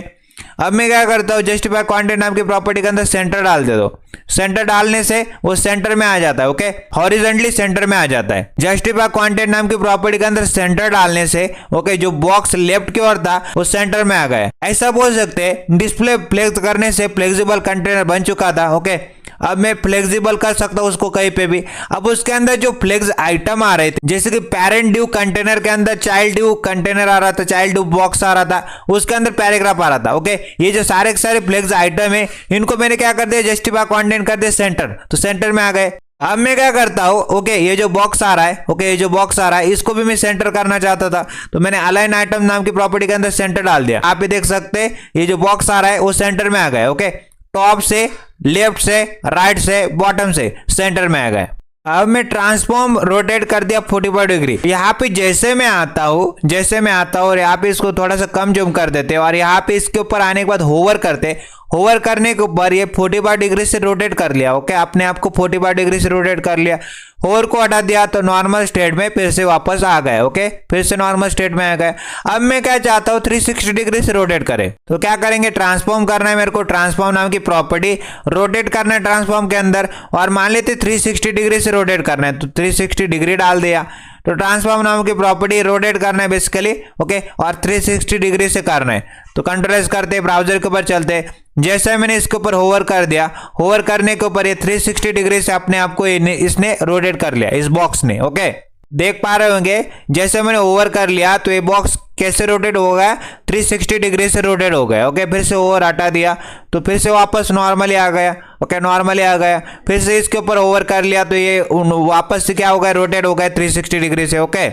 अब मैं क्या करता हूँ, जस्टिफाई कंटेंट नाम की प्रॉपर्टी के अंदर सेंटर डाल दे दो। सेंटर डालने से वो सेंटर में आ जाता है। ओके हॉरिजॉन्टली सेंटर में आ जाता है। जस्टिफाई कंटेंट नाम की प्रॉपर्टी के अंदर सेंटर डालने से ओके जो बॉक्स लेफ्ट की ओर था वो सेंटर में आ गया। ऐसा बोल सकते हैं डिस्प्ले फ्लेक्स करने से फ्लेक्सिबल कंटेनर बन चुका था। ओके अब मैं फ्लेक्सिबल कर सकता हूँ उसको कहीं पे भी। अब उसके अंदर जो फ्लेक्स आइटम आ रहे थे, जैसे कि पेरेंट ड्यू कंटेनर के अंदर चाइल्ड ड्यू कंटेनर आ रहा था, चाइल्ड ड्यू बॉक्स आ रहा था, उसके अंदर पैराग्राफ आ रहा था। ओके, ये जो सारे के सारे फ्लेक्स आइटम है, इनको मैंने क्या कर दिया, जस्टिफाई कंटेंट कर दिया सेंटर, तो सेंटर में आ गए। अब मैं क्या करता हूँ, ओके, ये जो बॉक्स आ रहा है, ओके, ये जो बॉक्स आ रहा है, इसको भी मैं सेंटर करना चाहता था, तो मैंने अलाइन आइटम नाम की प्रॉपर्टी के अंदर सेंटर डाल दिया। आप भी देख सकते हैं ये जो बॉक्स आ रहा है वो सेंटर में आ गया। ओके, टॉप से, लेफ्ट से, राइट से, बॉटम से सेंटर में आ गए। अब मैं ट्रांसफॉर्म रोटेट कर दिया 45 डिग्री। यहाँ पे जैसे मैं आता हूँ और यहाँ पे इसको थोड़ा सा कम जूम कर देते हैं और यहाँ पे इसके ऊपर आने के बाद होवर करते, होवर करने के ऊपर ये 45 डिग्री से रोटेट कर लिया। ओके, अपने आप को 45 डिग्री से रोटेट कर लिया, होवर को हटा दिया तो नॉर्मल स्टेट में फिर से वापस आ गए। ओके, फिर से नॉर्मल स्टेट में आ गए। अब मैं क्या चाहता हूँ, 360 डिग्री से रोटेट करें, तो क्या करेंगे, ट्रांसफॉर्म करना है मेरे को, ट्रांसफॉर्म नाम की प्रॉपर्टी रोटेट करना है ट्रांसफॉर्म के अंदर, और मान लेते 360 डिग्री से रोटेट करना है, तो 360 डिग्री डाल दिया। तो ट्रांसफॉर्म नाम की प्रॉपर्टी रोटेट करना है बेसिकली। ओके, और 360 डिग्री से करना है, तो कंट्रोल एस करते, ब्राउजर के ऊपर चलते, जैसे मैंने इसके ऊपर होवर कर दिया, होवर करने के ऊपर ये 360 डिग्री से अपने आप को इसने रोटेट कर लिया, इस बॉक्स ने। ओके, देख पा रहे होंगे जैसे मैंने ओवर कर लिया तो ये बॉक्स कैसे रोटेट हो गया, 360 डिग्री से रोटेट हो गया। ओके, फिर से ओवर हटा दिया तो फिर से वापस नॉर्मली आ गया। ओके, नॉर्मली आ गया, फिर से इसके ऊपर ओवर कर लिया तो ये वापस से क्या हो गया, रोटेट हो गया 360 डिग्री से। ओके,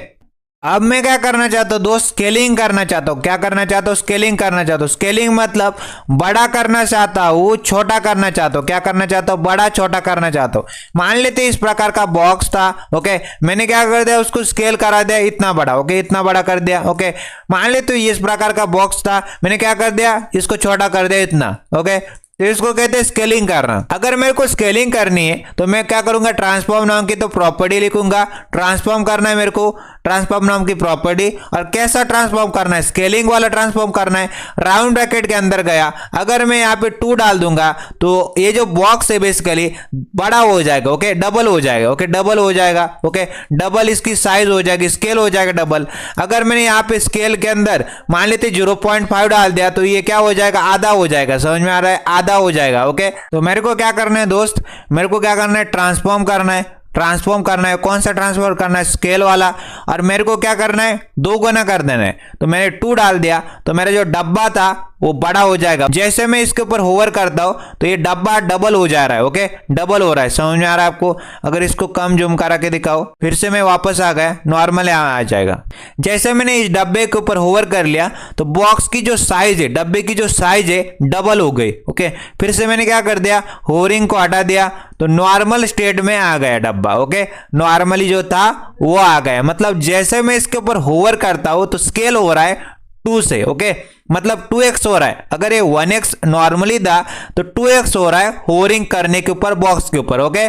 अब मैं क्या करना चाहता हूँ दोस्त, स्केलिंग करना चाहता हूँ। क्या करना चाहता हूँ, स्केलिंग करना चाहता हूँ। स्केलिंग मतलब बड़ा करना चाहता हूँ, छोटा करना चाहता हूँ। क्या करना चाहता हूँ, बड़ा छोटा करना चाहता हूँ। मान लेते इस प्रकार का बॉक्स था। ओके, मैंने क्या कर दिया, उसको स्केल करा दिया इतना बड़ा। ओके, इतना बड़ा कर दिया। ओके, मान लेते इस प्रकार का बॉक्स था, मैंने क्या कर दिया, इसको छोटा कर दिया इतना। ओके, तो इसको कहते हैं स्केलिंग करना। अगर मेरे को स्केलिंग करनी है तो मैं क्या करूंगा, ट्रांसफॉर्म नाम की तो प्रॉपर्टी लिखूंगा, ट्रांसफॉर्म करना है मेरे को, ट्रांसफॉर्म नाम की प्रॉपर्टी। और कैसा ट्रांसफॉर्म करना है, स्केलिंग वाला ट्रांसफॉर्म करना है। राउंड ब्रैकेट के अंदर गया, अगर मैं यहाँ पे 2 डाल दूंगा तो ये जो बॉक्स है बेसिकली बड़ा हो जाएगा। ओके, डबल हो जाएगा। ओके, डबल हो जाएगा। ओके, डबल इसकी साइज हो जाएगी, स्केल हो जाएगा डबल। अगर मैंने यहाँ पे स्केल के अंदर मान लेते 0.5 डाल दिया तो ये क्या हो जाएगा, आधा हो जाएगा। समझ में आ रहा है, आधा हो जाएगा। ओके, तो मेरे को क्या करना है दोस्त, मेरे को क्या करना है, ट्रांसफॉर्म करना है। ट्रांसफॉर्म करना है, कौन सा ट्रांसफॉर्म करना है, स्केल वाला। और मेरे को क्या करना है, 2 गुना कर देना है। तो मैंने 2 डाल दिया तो मेरा जो डब्बा था वो बड़ा हो जाएगा। जैसे मैं इसके ऊपर होवर करता हूं तो ये डब्बा डबल हो जा रहा है। ओके, डबल हो रहा है। समझ में आ रहा है आपको। अगर इसको कम जूम करा के दिखाओ, फिर से मैं वापस आ गया, नॉर्मल आ जाएगा। जैसे मैंने इस डब्बे के ऊपर होवर कर लिया तो बॉक्स की जो साइज है, डब्बे की जो साइज है डबल हो गई। ओके, फिर से मैंने क्या कर दिया, होवरिंग को हटा दिया तो नॉर्मल स्टेट में आ गया डब्बा। ओके, नॉर्मली जो था वो आ गया। मतलब जैसे मैं इसके ऊपर होवर करता हूं तो स्केल हो रहा है 2 से। ओके, मतलब 2x हो रहा है। अगर ये 1x नॉर्मली था तो 2x हो रहा है होवरिंग करने के ऊपर, बॉक्स के ऊपर। ओके,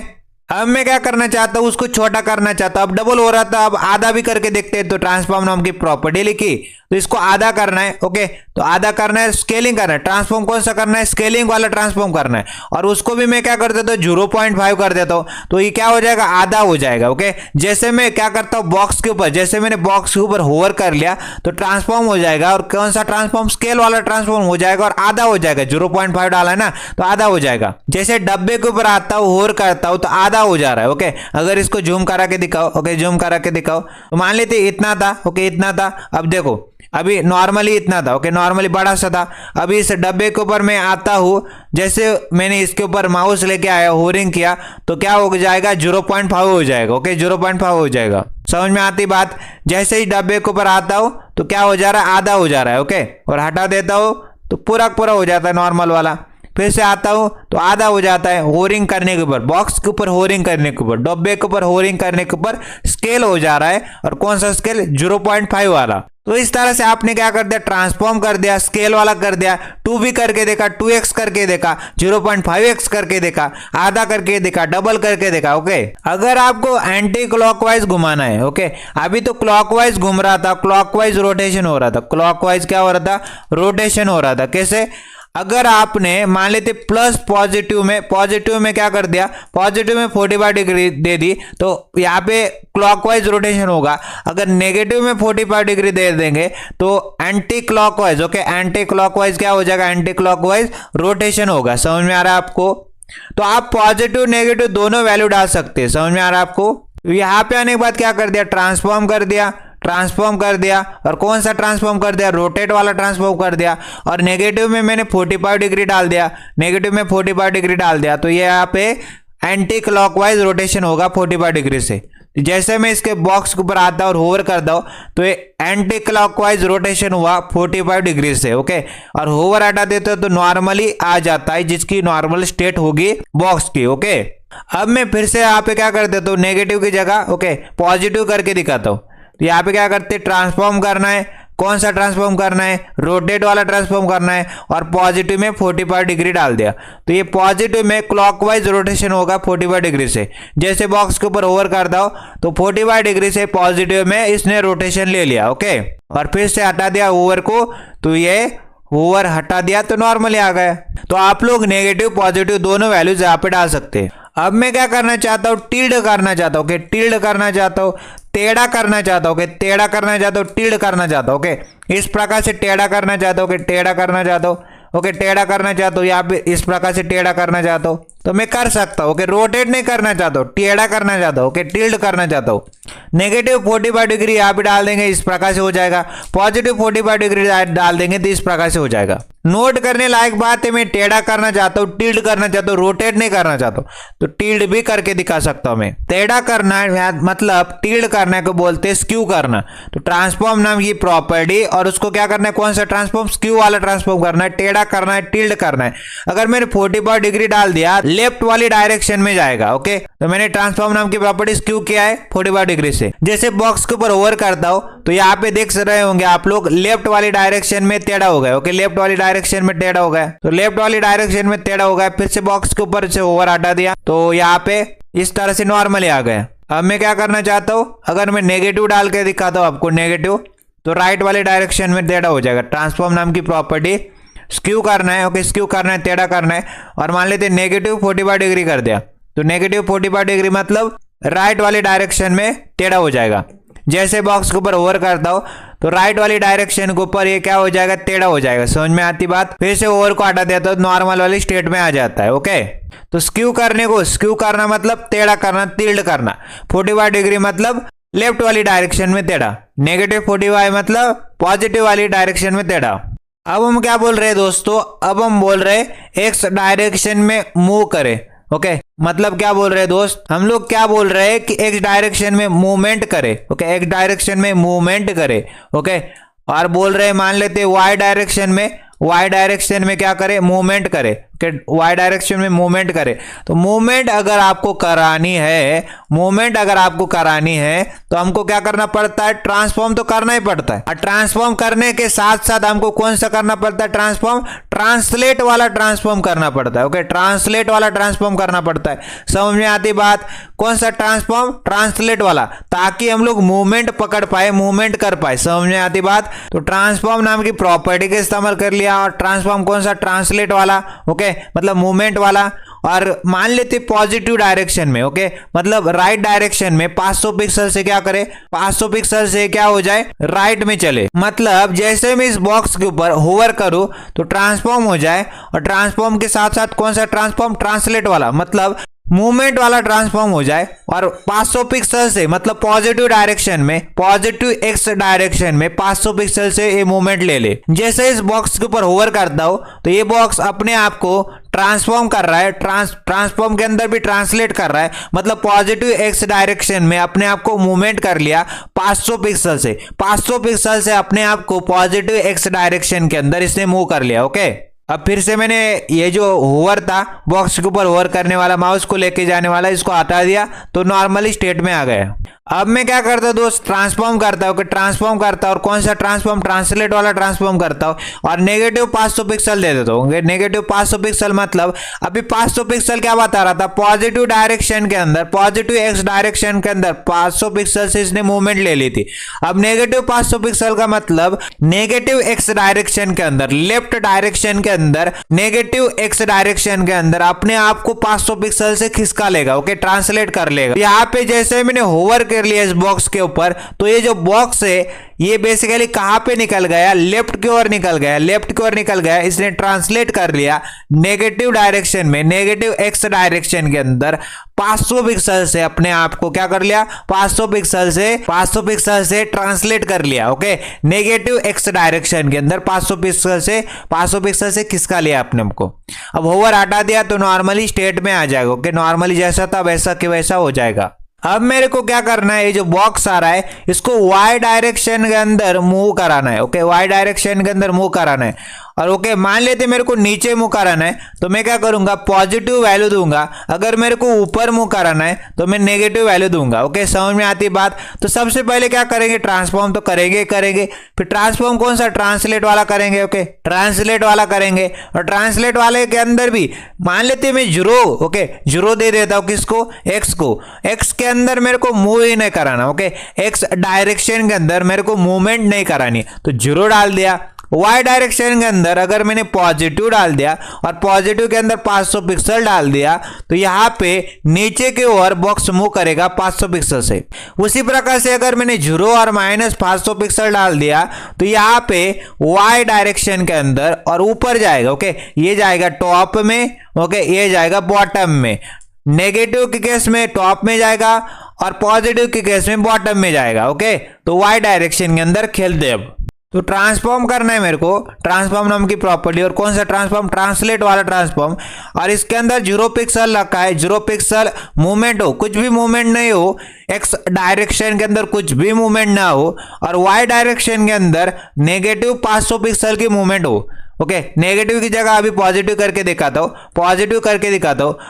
अब मैं क्या करना चाहता हूं, उसको छोटा करना चाहता हूं। अब डबल हो रहा था, अब आधा भी करके देखते हैं। तो ट्रांसफॉर्म नाम की प्रॉपर्टी लिखी तो इसको आधा करना है। ओके, तो आधा करना है, स्केलिंग करना है। ट्रांसफॉर्म कौन सा करना है, स्केलिंग वाला ट्रांसफॉर्म करना है। और उसको भी मैं क्या कर देता हूँ, 0.5 कर देता हूँ तो ये क्या हो जाएगा, आधा हो जाएगा। ओके, जैसे मैं क्या करता हूँ, बॉक्स के ऊपर, जैसे मैंने बॉक्स के ऊपर होवर कर लिया तो ट्रांसफॉर्म हो जाएगा। और कौन सा ट्रांसफॉर्म, स्केल वाला ट्रांसफॉर्म हो जाएगा और आधा हो जाएगा। 0.5 डाला है ना तो आधा हो जाएगा। जैसे डब्बे के ऊपर आता हूँ, होवर करता हूँ तो आधा हो जा रहा है। ओके, अगर इसको जूम करा के दिखाओ, ओके, जूम करा के दिखाओ तो मान लेते इतना था। ओके, इतना था। अब देखो, अभी नॉर्मली इतना था। ओके, नॉर्मली बड़ा सा था। अभी इस डब्बे के ऊपर मैं आता हूँ, जैसे मैंने इसके ऊपर माउस लेके आया, होवरिंग किया तो क्या हो जाएगा, 0.5 हो जाएगा। ओके, 0.5 हो जाएगा। समझ में आती बात। जैसे ही डब्बे के ऊपर आता हूँ तो क्या हो जा रहा है, आधा हो जा रहा है। ओके, और हटा देता हूँ तो पूरा पूरा हो जाता है नॉर्मल वाला। फिर से आता हूं तो आधा हो जाता है। होवरिंग करने के ऊपर, बॉक्स के ऊपर होवरिंग करने के ऊपर, डब्बे के ऊपर होवरिंग करने के ऊपर स्केल हो जा रहा है। और कौन सा स्केल, 0.5 वाला। तो इस तरह से आपने क्या कर दिया, ट्रांसफॉर्म कर दिया, स्केल वाला कर दिया, 2 भी करके देखा, 2x करके देखा, 0.5x करके देखा, आधा करके देखा, डबल करके देखा। ओके, अगर आपको एंटी क्लॉकवाइज घुमाना है, ओके, अभी तो क्लॉकवाइज घूम रहा था, क्लॉकवाइज रोटेशन हो रहा था। क्लॉकवाइज क्या हो रहा था, रोटेशन हो रहा था। कैसे, अगर आपने मान लेते प्लस पॉजिटिव में क्या कर दिया, पॉजिटिव में 45 डिग्री दे दी तो यहाँ पे क्लॉकवाइज रोटेशन होगा। अगर नेगेटिव में 45 डिग्री दे देंगे तो anti clockwise. Okay, anti clockwise क्या हो जाएगा, एंटी क्लॉकवाइज रोटेशन होगा। समझ में आ रहा है आपको। तो आप पॉजिटिव नेगेटिव दोनों वैल्यू डाल सकते हैं। समझ में आ रहा है आपको? यहाँ पे आने के बाद क्या कर दिया, ट्रांसफॉर्म कर दिया, ट्रांसफॉर्म कर दिया। और कौन सा ट्रांसफॉर्म कर दिया, रोटेट वाला ट्रांसफॉर्म कर दिया। और नेगेटिव में मैंने 45 डिग्री डाल दिया, नेगेटिव में 45 डिग्री डाल दिया। तो ये यहाँ पे एंटी क्लॉकवाइज रोटेशन होगा 45 डिग्री से। जैसे मैं इसके बॉक्स के ऊपर आता और होवर करता हूं तो ये एंटी क्लॉकवाइज रोटेशन हुआ 45 डिग्री से। ओके, और होवर हटा देते हो तो नॉर्मली आ जाता है, जिसकी नॉर्मल स्टेट होगी बॉक्स की। ओके, अब मैं फिर से यहाँ पे क्या कर देता हूँ, नेगेटिव की जगह ओके पॉजिटिव करके दिखाता हूँ। तो यहाँ पे क्या करते, ट्रांसफॉर्म करना है। कौन सा ट्रांसफॉर्म करना है, रोटेट वाला ट्रांसफॉर्म करना है। और पॉजिटिव में 45 डिग्री डाल दिया। तो ये पॉजिटिव में क्लॉकवाइज रोटेशन होगा 45 डिग्री से। जैसे बॉक्स के ऊपर ओवर करता हो तो 45 डिग्री से पॉजिटिव में इसने रोटेशन ले लिया। ओके, और फिर से हटा दिया ओवर को, तो ये ओवर हटा दिया तो नॉर्मली आ गया। तो आप लोग नेगेटिव पॉजिटिव दोनों वैल्यूज यहाँ पे डाल सकते हैं। अब मैं क्या करना चाहता हूँ, टिल्ड करना चाहता हूँ। टिल्ड करना चाहता हूँ, टेढ़ा करना चाहता हूँ, टेढ़ा करना चाहता हूँ, टिल्ड करना चाहता हूँ। ओके, इस प्रकार से टेढ़ा करना चाहता हूँ, टेढ़ा करना चाहता हूँ। ओके, टेढ़ा करना चाहता हूँ, यहाँ पे इस प्रकार से टेढ़ा करना चाहता हूँ तो मैं कर सकता हूँ। ओके, रोटेट नहीं करना चाहता हूँ, टेढ़ा करना चाहता हूँ। ओके, टिल्ड करना चाहता हूँ। नेगेटिव 45 डिग्री यहाँ पे डाल देंगे, इस प्रकार से हो जाएगा। पॉजिटिव 45 डिग्री डाल देंगे तो इस प्रकार से हो जाएगा। नोट करने लायक बात है, मैं टेढ़ा करना चाहता हूँ, टिल्ड करना चाहता हूँ, रोटेट नहीं करना चाहता हूँ तो टिल्ड भी करके दिखा सकता हूँ मैं। टेढ़ा करना है मतलब टिल्ड करने को बोलते हैं स्क्यू करना। तो ट्रांसफॉर्म नाम की प्रॉपर्टी, और उसको क्या करना है, कौन सा ट्रांसफॉर्म, स्क्यू वाला ट्रांसफॉर्म करना है। टेढ़ा करना है, टिल्ड करना है। अगर मैंने 45 डिग्री डाल दिया, लेफ्ट वाली डायरेक्शन में जाएगा। ओके, तो मैंने ट्रांसफॉर्म नाम की प्रॉपर्टी स्क्यू किया है 45 डिग्री से। जैसे बॉक्स के ऊपर ओवर करता हूं तो यहाँ पे देख रहे होंगे आप लोग, लेफ्ट वाली डायरेक्शन में टेढ़ा हो गया। ओके, लेफ्ट वाली डायरेक्शन में टेढ़ा हो गया, तो लेफ्ट वाली डायरेक्शन में टेढ़ा हो गया। फिर से बॉक्स के ऊपर से ओवर हटा दिया तो यहाँ पे इस तरह से नॉर्मली आ गया। अब मैं क्या करना चाहता हूँ, अगर मैं नेगेटिव डाल के दिखाता हूँ आपको, नेगेटिव, तो राइट वाली डायरेक्शन में टेढ़ा हो जाएगा। ट्रांसफॉर्म नाम की प्रॉपर्टी स्क्यू करना है। ओके, स्क्यू करना है, टेढ़ा करना है। और मान लेते नेगेटिव 45 डिग्री कर दिया तो नेगेटिव 45 डिग्री मतलब राइट वाली डायरेक्शन में टेढ़ा हो जाएगा। जैसे बॉक्स के ऊपर ओवर करता हूं तो राइट वाली डायरेक्शन के ऊपर ये क्या हो जाएगा, टेढ़ा हो जाएगा। समझ में आती बात? फिर से ओवर को हटा देता तो नॉर्मल वाली स्टेट में आ जाता है। ओके, तो स्क्यू करने को, स्क्यू करना मतलब टेढ़ा करना, टिल्ड करना। 45 डिग्री मतलब लेफ्ट वाली डायरेक्शन में टेढ़ा, नेगेटिव 45 मतलब पॉजिटिव वाली डायरेक्शन में टेढ़ा। अब हम क्या बोल रहे हैं दोस्तों, अब हम बोल रहे हैं एक्स डायरेक्शन में मूव करें। ओके, मतलब क्या बोल रहे हैं दोस्त, हम लोग क्या बोल रहे हैं कि एक्स डायरेक्शन में मूवमेंट करे। ओके, एक्स डायरेक्शन में मूवमेंट करे। ओके, और बोल रहे हैं, मान लेते हैं वाई डायरेक्शन में क्या करे, मूवमेंट करे। वाई डायरेक्शन में मूवमेंट करे। तो मूवमेंट अगर आपको करानी है, तो हमको क्या करना पड़ता है, ट्रांसफॉर्म तो करना ही पड़ता है। और ट्रांसफॉर्म करने के साथ साथ हमको कौन सा करना पड़ता है, ट्रांसफॉर्म, ट्रांसलेट वाला ट्रांसफॉर्म करना पड़ता है। ओके, ट्रांसलेट वाला ट्रांसफॉर्म करना पड़ता है। समझ में आती बात? कौन सा ट्रांसफॉर्म, ट्रांसलेट वाला, ताकि हम लोग मूवमेंट पकड़ पाए, मूवमेंट कर पाए। समझ में आती बात? तो ट्रांसफॉर्म नाम की प्रॉपर्टी का इस्तेमाल कर लिया। और ट्रांसफॉर्म कौन सा, ट्रांसलेट वाला। ओके, मतलब मूवमेंट वाला। और मान लेते पॉजिटिव डायरेक्शन में, ओके, मतलब राइट डायरेक्शन में 500 पिक्सल से क्या करे, 500 पिक्सल से क्या हो जाए, राइट में चले। मतलब जैसे मैं इस बॉक्स के ऊपर होवर करूं तो ट्रांसफॉर्म हो जाए। और ट्रांसफॉर्म के साथ साथ कौन सा ट्रांसफॉर्म, ट्रांसलेट वाला, मतलब मूवमेंट वाला ट्रांसफॉर्म हो जाए। और 500 पिक्सल से मतलब पॉजिटिव डायरेक्शन में, पॉजिटिव एक्स डायरेक्शन में 500 पिक्सल से ये मूवमेंट ले ले। जैसे इस बॉक्स के ऊपर होवर करता हूं तो ये बॉक्स अपने आप को ट्रांसफॉर्म कर रहा है, ट्रांसफॉर्म के अंदर भी ट्रांसलेट कर रहा है। मतलब पॉजिटिव एक्स डायरेक्शन में अपने आप को मूवमेंट कर लिया 500 पिक्सल से, 500 पिक्सल से अपने आप को पॉजिटिव एक्स डायरेक्शन के अंदर इसने मूव कर लिया। ओके, अब फिर से मैंने ये जो होवर था, बॉक्स के ऊपर होवर करने वाला, माउस को लेके जाने वाला, इसको हटा दिया तो नॉर्मली स्टेट में आ गया। अब मैं क्या करता हूँ दोस्त, ट्रांसफॉर्म करता हूँ। ट्रांसफॉर्म करता हूँ, और कौन सा ट्रांसफॉर्म, ट्रांसलेट वाला ट्रांसफॉर्म करता हूँ। और नेगेटिव 500 पिक्सल दे देता हूँ। नेगेटिव 500 पिक्सल मतलब अभी 500 पिक्सल क्या बता रहा था, पॉजिटिव डायरेक्शन के अंदर, पॉजिटिव एक्स डायरेक्शन के अंदर 500 पिक्सल से इसने मूवमेंट ले ली थी। अब नेगेटिव 500 पिक्सल का मतलब नेगेटिव एक्स डायरेक्शन के अंदर, लेफ्ट डायरेक्शन के अंदर, नेगेटिव एक्स डायरेक्शन के अंदर अपने आप को 500 पिक्सल से खिसका लेगा। ओके, ट्रांसलेट कर लेगा। यहाँ पे जैसे मैंने होवर कर लिया इस बॉक्स के ऊपर, तो ये जो बॉक्स है ये बेसिकली कहां पे निकल गया, लेफ्ट की ओर निकल गया, लेफ्ट की ओर निकल गया। इसने ट्रांसलेट कर लिया नेगेटिव डायरेक्शन में, नेगेटिव एक्स डायरेक्शन के अंदर 500 पिक्सल से अपने आप को क्या कर लिया, 500 पिक्सल से ट्रांसलेट कर लिया। ओके, नेगेटिव एक्स डायरेक्शन के अंदर 500 पिक्सल से खिसका लिया अपने को। अब होवर हटा दिया तो नॉर्मली स्टेट में आ जाएगा। ओके, नॉर्मली जैसा था वैसा के वैसा हो जाएगा। अब मेरे को क्या करना है, ये जो बॉक्स आ रहा है इसको वाई डायरेक्शन के अंदर मूव कराना है। ओके, वाई डायरेक्शन के अंदर मूव कराना है। और ओके, मान लेते मेरे को नीचे मुंह कराना है तो मैं क्या करूंगा, पॉजिटिव वैल्यू दूंगा। अगर मेरे को ऊपर मुंह कराना है तो मैं नेगेटिव वैल्यू दूंगा। ओके, समझ में आती बात। तो सबसे पहले क्या करेंगे, ट्रांसफॉर्म तो करेंगे। फिर ट्रांसफॉर्म कौन सा, ट्रांसलेट वाला करेंगे। ओके, ट्रांसलेट वाला करेंगे। और ट्रांसलेट वाले के अंदर भी मान लेते मैं जीरो, ओके, जीरो दे देता हूं किसको, एक्स को। एक्स के अंदर मेरे को मूव ही नहीं कराना। ओके, एक्स डायरेक्शन के अंदर मेरे को मूवमेंट नहीं करानी, तो जीरो डाल दिया। वाई डायरेक्शन के अंदर अगर मैंने पॉजिटिव डाल दिया और पॉजिटिव के अंदर 500 पिक्सल डाल दिया तो यहां पे नीचे की ओर बॉक्स मूव करेगा 500 पिक्सल से। उसी प्रकार से अगर मैंने 0 और -500 पिक्सल डाल दिया तो यहां पे वाई डायरेक्शन के अंदर और ऊपर जाएगा। ओके, ये जाएगा टॉप में, ओके, ये जाएगा बॉटम में। नेगेटिव के केस में टॉप में जाएगा और पॉजिटिव के केस में बॉटम में जाएगा। ओके, तो वाई डायरेक्शन के अंदर खेल दे। अब तो ट्रांसफॉर्म करना है मेरे को, ट्रांसफॉर्म नाम की प्रॉपर्टी। और कौन सा ट्रांसफॉर्म, ट्रांसलेट वाला ट्रांसफॉर्म। और इसके अंदर 0 पिक्सल रखा है, 0 पिक्सल मूवमेंट हो, कुछ भी मूवमेंट नहीं हो, एक्स डायरेक्शन के अंदर कुछ भी मूवमेंट ना हो, और वाई डायरेक्शन के अंदर नेगेटिव 500 पिक्सल की मूवमेंट हो। ओके, नेगेटिव की जगह अभी पॉजिटिव करके दिखाता हूं,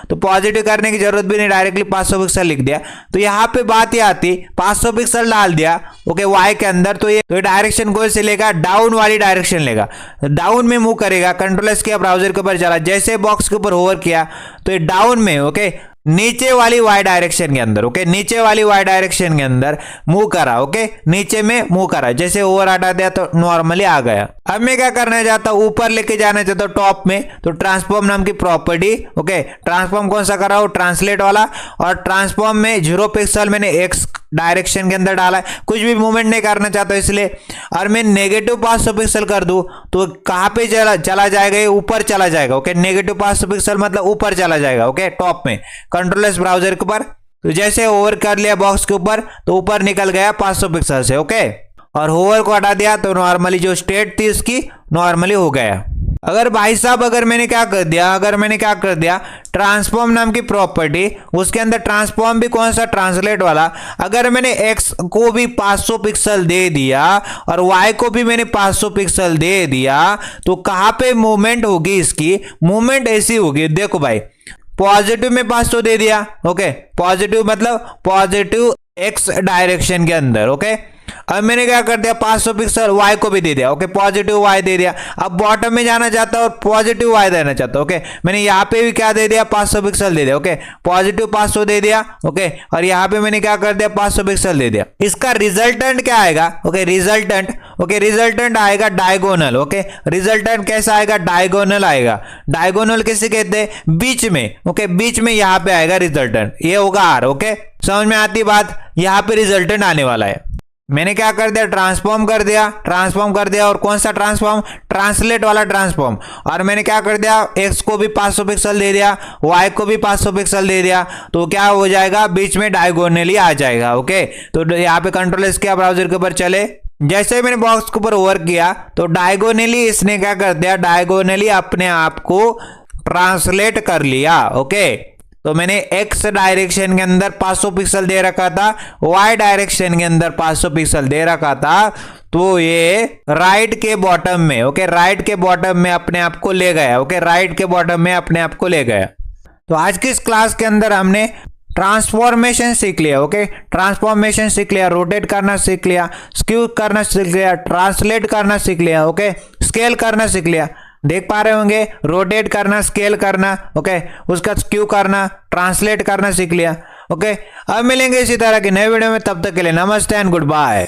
तो पॉजिटिव करने की जरूरत भी नहीं, डायरेक्टली 500 पिक्सल लिख दिया। तो यहां पे बात ही आती, 500 पिक्सल डाल दिया। ओके, वाई के अंदर, तो ये डायरेक्शन कौन से लेगा, डाउन वाली डायरेक्शन लेगा, डाउन में मूव करेगा। कंट्रोल एस किया, ब्राउजर के ऊपर चला, जैसे बॉक्स के ऊपर होवर किया तो ये डाउन में, ओके, नीचे वाली वाई डायरेक्शन के अंदर, ओके, नीचे वाली वाई डायरेक्शन के अंदर मूव करा। ओके, नीचे में मूव करा, जैसे ओवर हटा दिया तो नॉर्मली आ गया। अब मैं क्या करना चाहता हूं, ऊपर लेके जाना चाहता हूं टॉप में, तो ट्रांसफॉर्म नाम की प्रॉपर्टी। ओके, ट्रांसफॉर्म कौन सा करा हो, ट्रांसलेट वाला। और ट्रांसफॉर्म में 0 पिक्सल मैंने एक्स डायरेक्शन के अंदर डाला है, कुछ भी मूवमेंट नहीं करना चाहता इसलिए। और मैं नेगेटिव 500 पिक्सल कर दूं तो कहां पे चला जाएगा, ये ऊपर चला जाएगा। ओके, नेगेटिव 500 पिक्सल मतलब ऊपर चला जाएगा। ओके, टॉप में, कंट्रोल एस ब्राउजर के ऊपर, तो जैसे ओवर कर लिया बॉक्स के ऊपर तो ऊपर निकल गया 500 पिक्सल से। ओके, और होवर को हटा दिया तो नॉर्मली जो स्टेट थी इसकी नॉर्मली हो गया। अगर भाई साहब अगर मैंने क्या कर दिया, ट्रांसफॉर्म नाम की प्रॉपर्टी, उसके अंदर ट्रांसफॉर्म भी कौन सा, ट्रांसलेट वाला। अगर मैंने एक्स को भी 500 पिक्सल दे दिया और वाई को भी मैंने 500 पिक्सल दे दिया तो कहां पे मूवमेंट होगी, इसकी मूवमेंट ऐसी होगी। देखो भाई, पॉजिटिव में 500 दे दिया। ओके, पॉजिटिव मतलब पॉजिटिव एक्स डायरेक्शन के अंदर। ओके, अब मैंने क्या कर दिया, 500 पिक्सल वाई को भी दे दिया। ओके, पॉजिटिव वाई दे दिया। अब बॉटम में जाना चाहता हूं और पॉजिटिव वाई देना चाहता हूं। ओके, मैंने यहाँ पे भी क्या दे दिया, 500 पिक्सल दे दिया। ओके, पॉजिटिव 500 दे दिया। ओके, और यहाँ पे मैंने क्या कर दिया, 500 पिक्सल दे दिया। इसका रिजल्टेंट क्या आएगा, ओके, रिजल्टेंट आएगा डायगोनल। ओके, रिजल्टेंट कैसा आएगा, डायगोनल आएगा। डायगोनल किसे कहते हैं, बीच में। ओके, बीच में यहाँ पे आएगा रिजल्टेंट, ये होगा आर। ओके, समझ में आती बात, यहाँ पे रिजल्टेंट आने वाला है। मैंने क्या कर दिया, ट्रांसफॉर्म कर दिया। और कौन सा ट्रांसफॉर्म, ट्रांसलेट वाला ट्रांसफॉर्म। और मैंने क्या कर दिया, एक्स को भी 500 पिक्सल दे दिया, वाई को भी 500 पिक्सल दे दिया, तो क्या हो जाएगा, बीच में डायगोनली आ जाएगा। ओके, तो यहाँ पे कंट्रोल एस किया, ब्राउजर के ऊपर चले, जैसे मैंने बॉक्स के ऊपर ओवर किया तो डायगोनली इसने क्या कर दिया, डायगोनली अपने आप को ट्रांसलेट कर लिया। ओके, तो मैंने x डायरेक्शन के अंदर 500 पिक्सल दे रखा था, y डायरेक्शन के अंदर 500 पिक्सल दे रखा था, तो ये राइट के बॉटम में, ओके, राइट के बॉटम में अपने आप को ले गया। ओके, राइट के बॉटम में अपने आप को ले गया। तो आज की इस क्लास के अंदर हमने ट्रांसफॉर्मेशन सीख लिया। ओके, ट्रांसफॉर्मेशन सीख लिया, रोटेट करना सीख लिया, स्क्यू करना सीख लिया, ट्रांसलेट करना सीख लिया। ओके, स्केल करना सीख लिया, देख पा रहे होंगे, रोटेट करना, स्केल करना, ओके, उसका स्क्यू करना, ट्रांसलेट करना सीख लिया। ओके, अब मिलेंगे इसी तरह की नए वीडियो में, तब तक के लिए नमस्ते एंड गुड बाय।